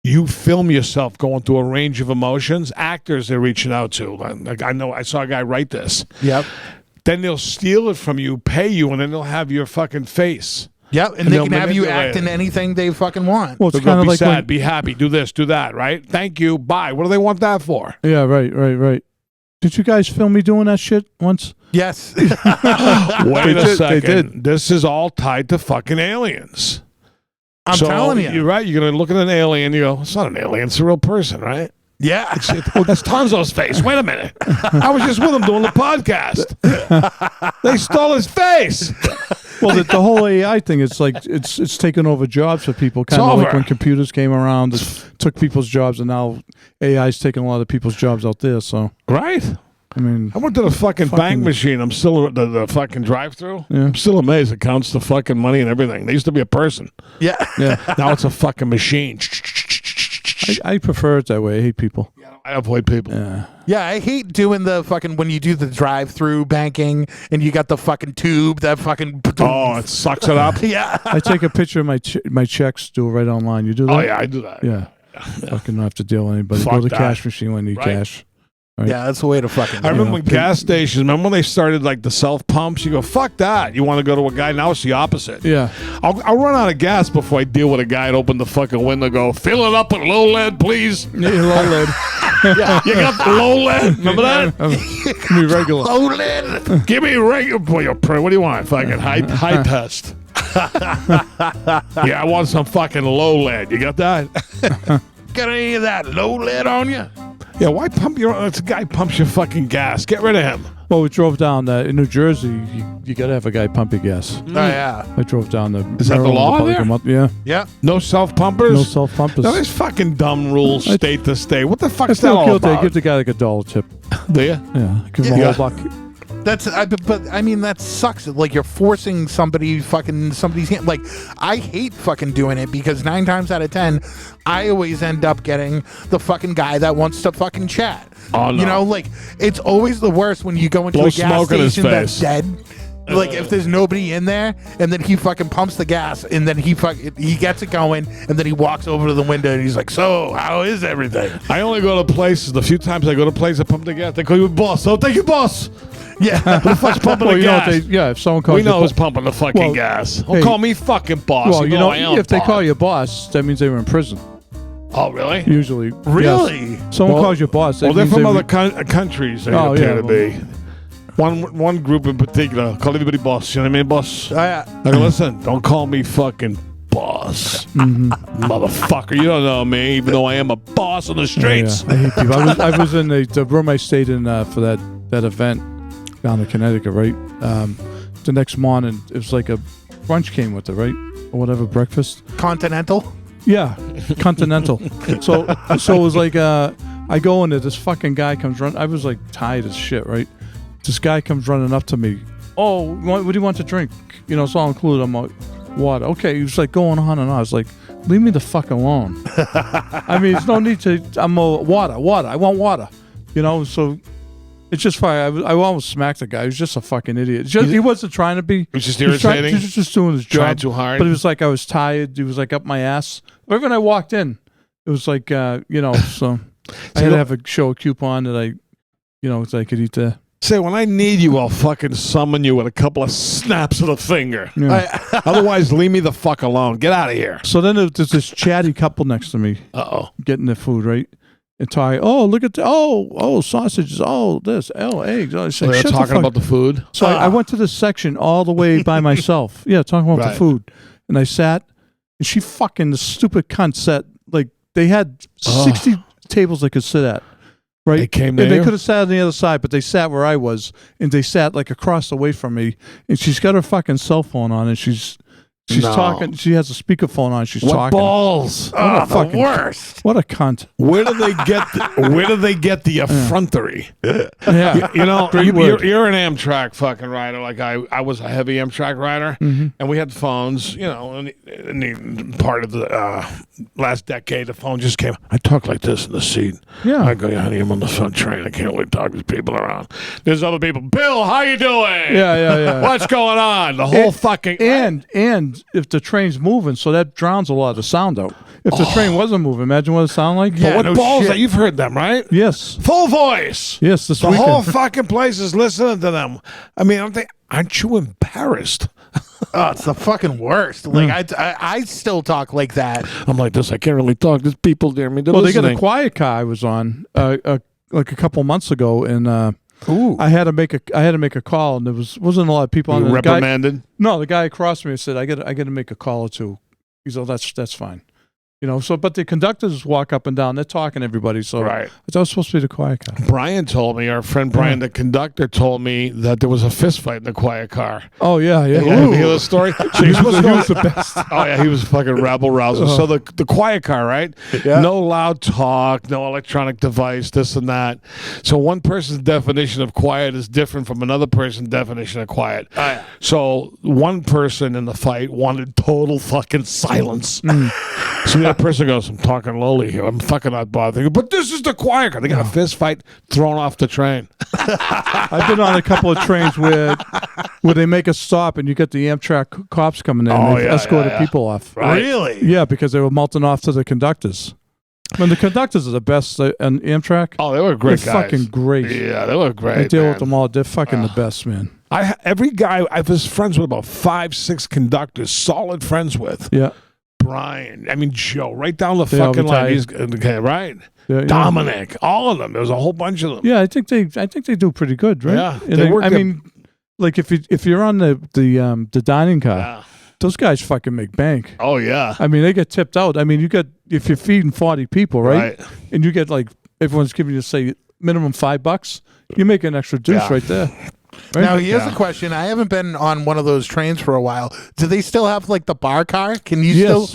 Speaker 7: You film yourself going through a range of emotions. Actors they're reaching out to. Like I know I saw a guy write this.
Speaker 5: Yep.
Speaker 7: Then they'll steal it from you, pay you, and then they'll have your fucking face.
Speaker 5: Yep, and
Speaker 7: And
Speaker 5: they
Speaker 7: they'll
Speaker 5: can have you
Speaker 7: manipulate
Speaker 5: act in
Speaker 7: it.
Speaker 5: anything they fucking want.
Speaker 6: Well, it's
Speaker 7: They'll go,
Speaker 6: kind of
Speaker 7: be
Speaker 6: like
Speaker 7: sad,
Speaker 6: when,
Speaker 7: be happy, do this, do that, right? Thank you, bye. What do they want that for?
Speaker 6: yeah, right. Did you guys film me doing that shit once?
Speaker 5: Yes.
Speaker 7: Wait a
Speaker 6: did,
Speaker 7: second.
Speaker 6: they did.
Speaker 7: This is all tied to fucking aliens.
Speaker 5: I'm
Speaker 7: So,
Speaker 5: telling you.
Speaker 7: You're right. You're going to look at an alien. You go, it's not an alien. It's a real person, right?
Speaker 5: Yeah.
Speaker 7: That's Tonzo's face. Wait a minute. I was just with him doing the podcast. They stole his face.
Speaker 6: Well, the whole AI thing, it's like it's taken over jobs for people. Kind of like
Speaker 7: over.
Speaker 6: when computers came around, it took people's jobs, and now AI's taking a lot of people's jobs out there. So,
Speaker 7: Right?
Speaker 6: I mean,
Speaker 7: I went to the fucking bank machine. I'm still the fucking drive-through.
Speaker 6: Yeah.
Speaker 7: I'm still amazed. It counts the fucking money and everything. They used to be a person.
Speaker 5: Yeah.
Speaker 6: yeah,
Speaker 7: Now it's a fucking machine.
Speaker 6: I prefer it that way. I hate people.
Speaker 7: I avoid people.
Speaker 5: Yeah, I hate doing the fucking when you do the drive-through banking and you got the fucking tube that fucking.
Speaker 7: Oh, it sucks it up.
Speaker 5: Yeah.
Speaker 6: I take a picture of my checks, do it right online. You do that?
Speaker 7: Oh yeah, I do that.
Speaker 6: Yeah. Fucking don't have to deal with anybody.
Speaker 7: Fuck
Speaker 6: Go to the
Speaker 7: that.
Speaker 6: cash machine when you need
Speaker 7: Right.
Speaker 6: cash.
Speaker 5: Yeah, that's the way to fucking.
Speaker 7: I remember
Speaker 6: know,
Speaker 7: when gas stations. Remember when they started like the self pumps? You go, fuck that. You want to go to a guy? Now it's the opposite.
Speaker 6: Yeah.
Speaker 7: I'll run out of gas before I deal with a guy and open the fucking window. Go, fill it up with low lead, please.
Speaker 6: Yeah, low lead.
Speaker 7: You got the low lead? Remember that?
Speaker 6: Give me regular.
Speaker 5: Oh, lid.
Speaker 7: Give me regular. Boy, what do you want? Fucking high test. Yeah, I want some fucking low lead. You got that?
Speaker 5: Got any of that low lid on you?
Speaker 7: Yeah, why pump your own? It's a guy pumps your fucking gas. Get rid of him.
Speaker 6: Well, we drove down in New Jersey. You got to have a guy pump your gas.
Speaker 5: Oh yeah.
Speaker 6: I drove down the.
Speaker 7: Is that the law
Speaker 6: about like
Speaker 7: there?
Speaker 6: a month. Yeah.
Speaker 5: Yeah.
Speaker 7: No self pumpers?
Speaker 6: No self pumpers.
Speaker 7: No, there's fucking dumb rules state to state. What the fuck
Speaker 6: I
Speaker 7: is that
Speaker 6: still
Speaker 7: all
Speaker 6: guilty. I
Speaker 7: about?
Speaker 6: give the guy like $1 tip.
Speaker 7: Do you?
Speaker 6: Yeah. Give him
Speaker 5: Yeah.
Speaker 6: a whole buck.
Speaker 5: That's but I mean that sucks. Like you're forcing somebody's hand. Like I hate fucking doing it because 9 times out of 10, I always end up getting the fucking guy that wants to fucking chat.
Speaker 7: Oh, no.
Speaker 5: You know, like it's always the worst when you go into
Speaker 7: Blow
Speaker 5: a gas
Speaker 7: smoke in his
Speaker 5: station that's
Speaker 7: face.
Speaker 5: dead. Like if there's nobody in there, and then he fucking pumps the gas, and then he gets it going, and then he walks over to the window and he's like, "So how is everything?"
Speaker 7: I only go to places. The few times I go to places that pump the gas, they call you a boss. Oh, thank you, boss.
Speaker 5: Yeah.
Speaker 7: Who the fuck's pumping
Speaker 6: Well,
Speaker 7: the
Speaker 6: you know
Speaker 7: gas?
Speaker 6: what if someone calls
Speaker 7: We
Speaker 6: you
Speaker 7: know
Speaker 6: bo-
Speaker 7: who's pumping the fucking
Speaker 6: Well,
Speaker 7: gas. Don't
Speaker 6: hey.
Speaker 7: call me fucking boss.
Speaker 6: Well, you know,
Speaker 7: I am
Speaker 6: if they
Speaker 7: boss.
Speaker 6: call you boss, that means they were in prison.
Speaker 7: Oh, really?
Speaker 6: Usually.
Speaker 5: Really?
Speaker 6: Yes. Someone
Speaker 7: Well-
Speaker 6: calls you boss. That
Speaker 7: Well, they're
Speaker 6: means
Speaker 7: from
Speaker 6: they
Speaker 7: other countries. They
Speaker 6: Oh,
Speaker 7: appear
Speaker 6: yeah,
Speaker 7: to be. One group in particular, call everybody boss. You know what I mean, boss?
Speaker 5: Oh, yeah.
Speaker 7: I go, listen, don't call me fucking boss, motherfucker. You don't know me, even though I am a boss on the streets.
Speaker 6: Yeah, I hate people. I was in the room I stayed in for that event down in Connecticut, right? The next morning, it was like a brunch came with it, right? Or whatever, breakfast.
Speaker 5: Continental.
Speaker 6: Yeah, continental. So it was like I go in there, this fucking guy comes running. I was like tired as shit, right? this guy comes running up to me. Oh, what do you want to drink? You know, it's all included. I'm like, water. Okay, he was like going on and on. I was like, leave me the fuck alone. I mean, there's no need to. I'm water. I want water. You know, so it's just fine. I almost smacked the guy. He was just a fucking idiot. He wasn't trying to be.
Speaker 7: It was just irritating.
Speaker 6: He was just doing his job.
Speaker 7: Trying too hard.
Speaker 6: But it was like I was tired. He was like up my ass. Right when I walked in, it was like, you know, so I had to have a show a coupon that I, you know, so I could eat the.
Speaker 7: Say, when I need you, I'll fucking summon you with a couple of snaps of the finger.
Speaker 6: Yeah.
Speaker 7: Otherwise, leave me the fuck alone. Get out of here.
Speaker 6: So then there's this chatty couple next to me. Getting their food, right? And Ty, oh, look at sausages, this, eggs. I
Speaker 7: So they're talking about the food?
Speaker 6: So I went to this section all the way by myself. Yeah, talking about the food. And I sat, and she fucking, the stupid cunt sat, like, they had 60 tables they could sit at. Right,
Speaker 7: they came
Speaker 6: and
Speaker 7: there.
Speaker 6: they could have sat on the other side, but they sat where I was, and they sat like across the way from me. And she's got her fucking cell phone on, and she's talking. She has a speakerphone on. She's talking.
Speaker 7: Balls!
Speaker 6: What a
Speaker 5: the worst.
Speaker 6: What a cunt!
Speaker 7: Where do they get the effrontery?
Speaker 6: Yeah,
Speaker 7: you know,
Speaker 6: word.
Speaker 7: you're an Amtrak fucking rider. Like I was a heavy Amtrak rider, and we had phones. You know, in the part of the last decade, the phone just came. I talk like this in the seat.
Speaker 6: Yeah,
Speaker 7: I go, yeah, honey, I'm on the front train. I can't really talk to people around. There's other people. Bill, how you doing?
Speaker 6: Yeah.
Speaker 7: What's going on? The whole fucking
Speaker 6: and if the train's moving, so that drowns a lot of the sound out. If the train wasn't moving, imagine what it sounded like.
Speaker 7: Yeah, what
Speaker 5: no
Speaker 7: balls
Speaker 5: shit.
Speaker 7: that you've heard them, right?
Speaker 6: Yes.
Speaker 7: Full voice.
Speaker 6: Yes, this
Speaker 7: The
Speaker 6: weekend.
Speaker 7: whole fucking place is listening to them. I mean, aren't you embarrassed?
Speaker 5: Oh, it's the fucking worst. Like I still talk like that.
Speaker 7: I'm like this. I can't really talk. There's people near me. They're
Speaker 6: Well, they
Speaker 7: listening.
Speaker 6: got a quiet car I was on like a couple months ago, and I had to make a call, and there wasn't a lot of people on.
Speaker 7: You reprimanded?
Speaker 6: The guy across me said, "I got to make a call or two." He said, "Oh, that's fine." You know, so but the conductors walk up and down. They're talking to everybody. So
Speaker 7: Right.
Speaker 6: I thought it was supposed to be the quiet car.
Speaker 7: Brian told me, our friend Brian, the conductor, told me that there was a fist fight in the quiet car.
Speaker 6: Oh yeah.
Speaker 7: You hear the story? So
Speaker 6: he was the best.
Speaker 7: Oh yeah, he was fucking rabble rouser. So the quiet car, right?
Speaker 5: Yeah.
Speaker 7: No loud talk, no electronic device, this and that. So one person's definition of quiet is different from another person's definition of quiet. So one person in the fight wanted total fucking silence. So the other person goes, "I'm talking lowly here. I'm fucking not bothering you." But this is the quiet car. They got a fist fight thrown off the train.
Speaker 6: I've been on a couple of trains where they make a stop and you get the Amtrak cops coming in and they escorted people off.
Speaker 7: Right.
Speaker 5: Really?
Speaker 6: Yeah, because they were melting off to the conductors. When the conductors are the best on Amtrak.
Speaker 7: Oh, they were great
Speaker 6: They're
Speaker 7: guys.
Speaker 6: fucking great.
Speaker 7: Yeah, they were great.
Speaker 6: I deal
Speaker 7: man.
Speaker 6: with them all. They're fucking the best, man.
Speaker 7: Every guy I was friends with about 5-6 conductors, solid friends with.
Speaker 6: Yeah.
Speaker 7: Brian, I mean Joe, right down the
Speaker 6: They all
Speaker 7: fucking line.
Speaker 6: retired.
Speaker 7: Okay, right?
Speaker 6: Yeah,
Speaker 7: Dominic, all of them. There was a whole bunch of them.
Speaker 6: Yeah, I think they do pretty good, right?
Speaker 7: Yeah,
Speaker 6: And
Speaker 7: they work
Speaker 6: I
Speaker 7: their-
Speaker 6: mean, like if you're on the dining car,
Speaker 7: Yeah.
Speaker 6: those guys fucking make bank.
Speaker 7: Oh yeah,
Speaker 6: I mean, they get tipped out. I mean, you get if you're feeding 40 people, right? And you get like everyone's giving you say minimum $5, you make an extra deuce right there. Right?
Speaker 5: Now here's a question. I haven't been on one of those trains for a while. Do they still have like the bar car? Can you still?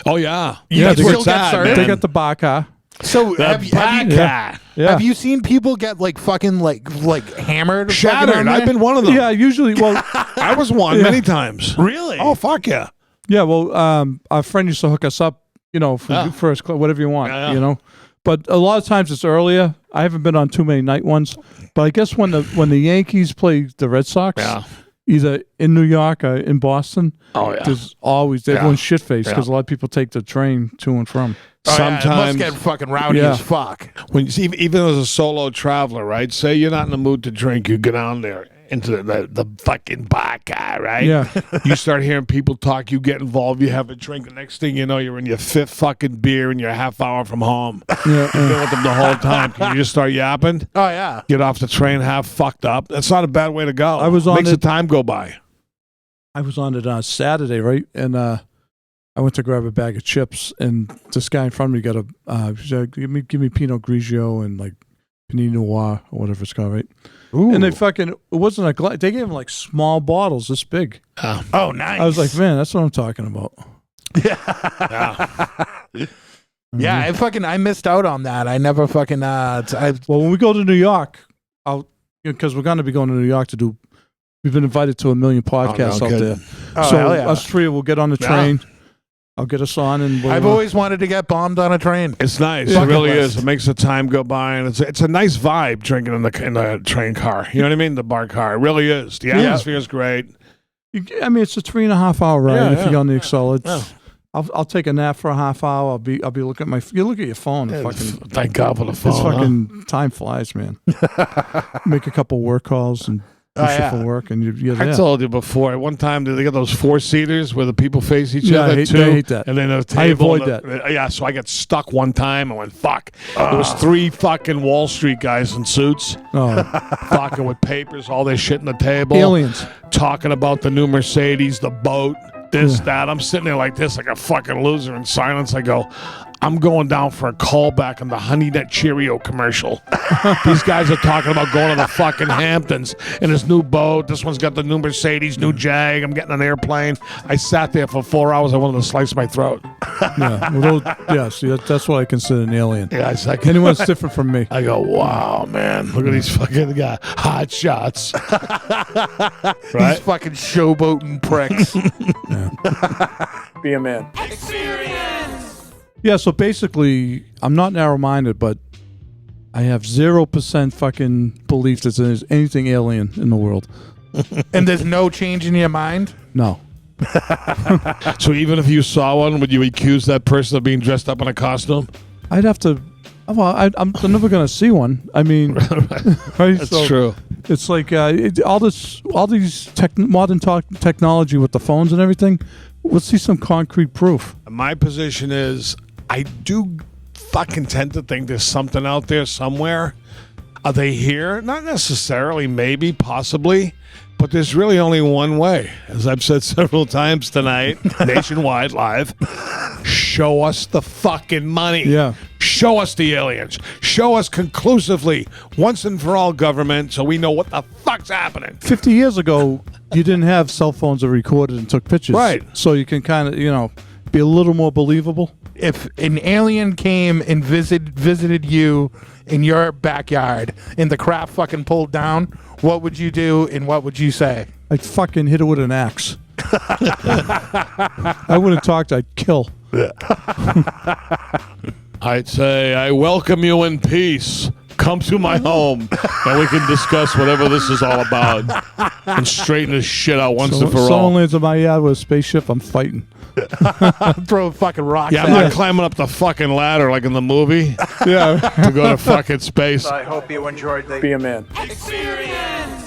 Speaker 7: Oh yeah,
Speaker 5: Yeah,
Speaker 7: That's
Speaker 5: they
Speaker 7: where
Speaker 5: still
Speaker 7: it's
Speaker 5: get
Speaker 7: at,
Speaker 5: served.
Speaker 7: man.
Speaker 6: They got the bar car.
Speaker 5: So
Speaker 7: The
Speaker 5: have you,
Speaker 7: car.
Speaker 6: Yeah.
Speaker 5: have you seen people get like fucking like hammered,
Speaker 7: Shattered.
Speaker 5: fucking on
Speaker 7: I've
Speaker 5: there?
Speaker 7: been one of them.
Speaker 6: Yeah, usually. Well,
Speaker 7: I was one many times.
Speaker 5: Really?
Speaker 7: Oh fuck yeah.
Speaker 6: yeah. Well, our friend used to hook us up. You know, for
Speaker 7: Yeah.
Speaker 6: first class, whatever you want.
Speaker 7: Yeah, yeah.
Speaker 6: You know, but a lot of times it's earlier. I haven't been on too many night ones, but I guess when the Yankees play the Red Sox,
Speaker 7: Yeah.
Speaker 6: either in New York or in Boston,
Speaker 7: Oh yeah.
Speaker 6: there's always everyone's shit faced because a lot of people take the train to and from.
Speaker 5: Oh, yeah, it must
Speaker 7: Sometimes
Speaker 5: get fucking rowdy
Speaker 6: Yeah.
Speaker 5: as fuck.
Speaker 7: when you see, even as a solo traveler, right? Say you're not in the mood to drink, you go down there into the fucking bar car, right?
Speaker 6: Yeah.
Speaker 7: You start hearing people talk, you get involved, you have a drink. The next thing you know, you're in your 5th fucking beer and you're a half hour from home.
Speaker 6: Yeah,
Speaker 7: You've been with them the whole time. Can you just start yapping?
Speaker 5: Oh yeah.
Speaker 7: Get off the train half fucked up. That's not a bad way to go.
Speaker 6: I was on
Speaker 7: Makes
Speaker 6: it-
Speaker 7: the time go by.
Speaker 6: I was on it on Saturday, right? And I went to grab a bag of chips, and this guy in front of me got he said, give me Pinot Grigio and like Pinot Noir or whatever it's called, right?
Speaker 5: Ooh.
Speaker 6: And they fucking, it wasn't a glass. They gave him like small bottles this big.
Speaker 5: Oh, nice.
Speaker 6: I was like, man, that's what I'm talking about.
Speaker 5: Yeah, I missed out on that. I never fucking.
Speaker 6: Well, when we go to New York, I'll because we're going to be going to New York to do. We've been invited to 1 million podcasts out there.
Speaker 5: Oh,
Speaker 6: So
Speaker 5: hell yeah.
Speaker 6: us three will get on the train. I'll get us on, and
Speaker 5: I've always wanted to get bombed on a train.
Speaker 7: It's nice.
Speaker 5: Yeah.
Speaker 7: It really
Speaker 5: Bucket
Speaker 7: is.
Speaker 5: list.
Speaker 7: It makes the time go by, and it's a nice vibe drinking in the train car. You know what I mean? The bar car. It really is. The atmosphere is great.
Speaker 6: I mean, it's a 3.5 hour ride
Speaker 7: Yeah,
Speaker 6: if
Speaker 7: yeah.
Speaker 6: you go on the Excel. It's,
Speaker 7: Yeah.
Speaker 6: I'll take a nap for a half hour. I'll be looking at my. You look at your phone. And fucking,
Speaker 7: Thank God for the phone.
Speaker 6: it's fucking time flies, man. Make a couple work calls and push it for work, and you're there.
Speaker 7: I told you before. One time, they got those 4-seaters where the people face each
Speaker 6: Yeah, I
Speaker 7: other
Speaker 6: hate-
Speaker 7: too.
Speaker 6: I hate that.
Speaker 7: And then a
Speaker 6: I
Speaker 7: table.
Speaker 6: avoid
Speaker 7: that. Yeah, so I got stuck one time and went fuck. There was 3 fucking Wall Street guys in suits,
Speaker 6: Oh,
Speaker 7: fucking with papers, all this shit on the table,
Speaker 6: aliens.
Speaker 7: talking about the new Mercedes, the boat, this, that. I'm sitting there like this, like a fucking loser in silence. I go, I'm going down for a callback on the Honey Nut Cheerio commercial. These guys are talking about going to the fucking Hamptons in his new boat. This one's got the new Mercedes, new Jag. I'm getting an airplane. I sat there for 4 hours. I wanted to slice my throat.
Speaker 6: Yeah, well, see, that's what I consider an alien.
Speaker 7: Yeah, it's like,
Speaker 6: Anyone that's different from me.
Speaker 7: I go, wow, man, look at these fucking guys, hot shots.
Speaker 5: These
Speaker 7: Right?
Speaker 5: fucking showboating pricks.
Speaker 6: Be a man. Yeah, so basically, I'm not narrow-minded, but I have 0% fucking belief that there's anything alien in the world.
Speaker 5: And there's no change in your mind?
Speaker 6: No.
Speaker 7: So even if you saw one, would you accuse that person of being dressed up in a costume?
Speaker 6: I'd have to. Well, I'm never going to see one. I mean, right?
Speaker 7: That's true.
Speaker 6: It's like all these modern technology with the phones and everything. We'll see some concrete proof.
Speaker 7: My position is, I do fucking tend to think there's something out there somewhere. Are they here? Not necessarily, maybe, possibly, but there's really only one way. As I've said several times tonight, nationwide live, show us the fucking money.
Speaker 6: Yeah.
Speaker 7: Show us the aliens. Show us conclusively, once and for all, government, so we know what the fuck's happening.
Speaker 6: 50 years ago, you didn't have cell phones that recorded and took pictures.
Speaker 7: Right.
Speaker 6: So you can kind of, be a little more believable.
Speaker 5: If an alien came and visited you in your backyard and the crap fucking pulled down, what would you do and what would you say?
Speaker 6: I'd fucking hit it with an axe. I wouldn't talk. I'd kill.
Speaker 7: I'd say, I welcome you in peace. Come to my home, and we can discuss whatever this is all about and straighten this shit out once and for all.
Speaker 6: Someone lands in my yard with a spaceship, I'm fighting.
Speaker 5: Throw fucking rocks
Speaker 7: Yeah, I'm not climbing up the fucking ladder like in the movie
Speaker 6: Yeah.
Speaker 7: to go to fucking space.
Speaker 1: I hope you enjoyed the
Speaker 6: Be a man.
Speaker 1: experience.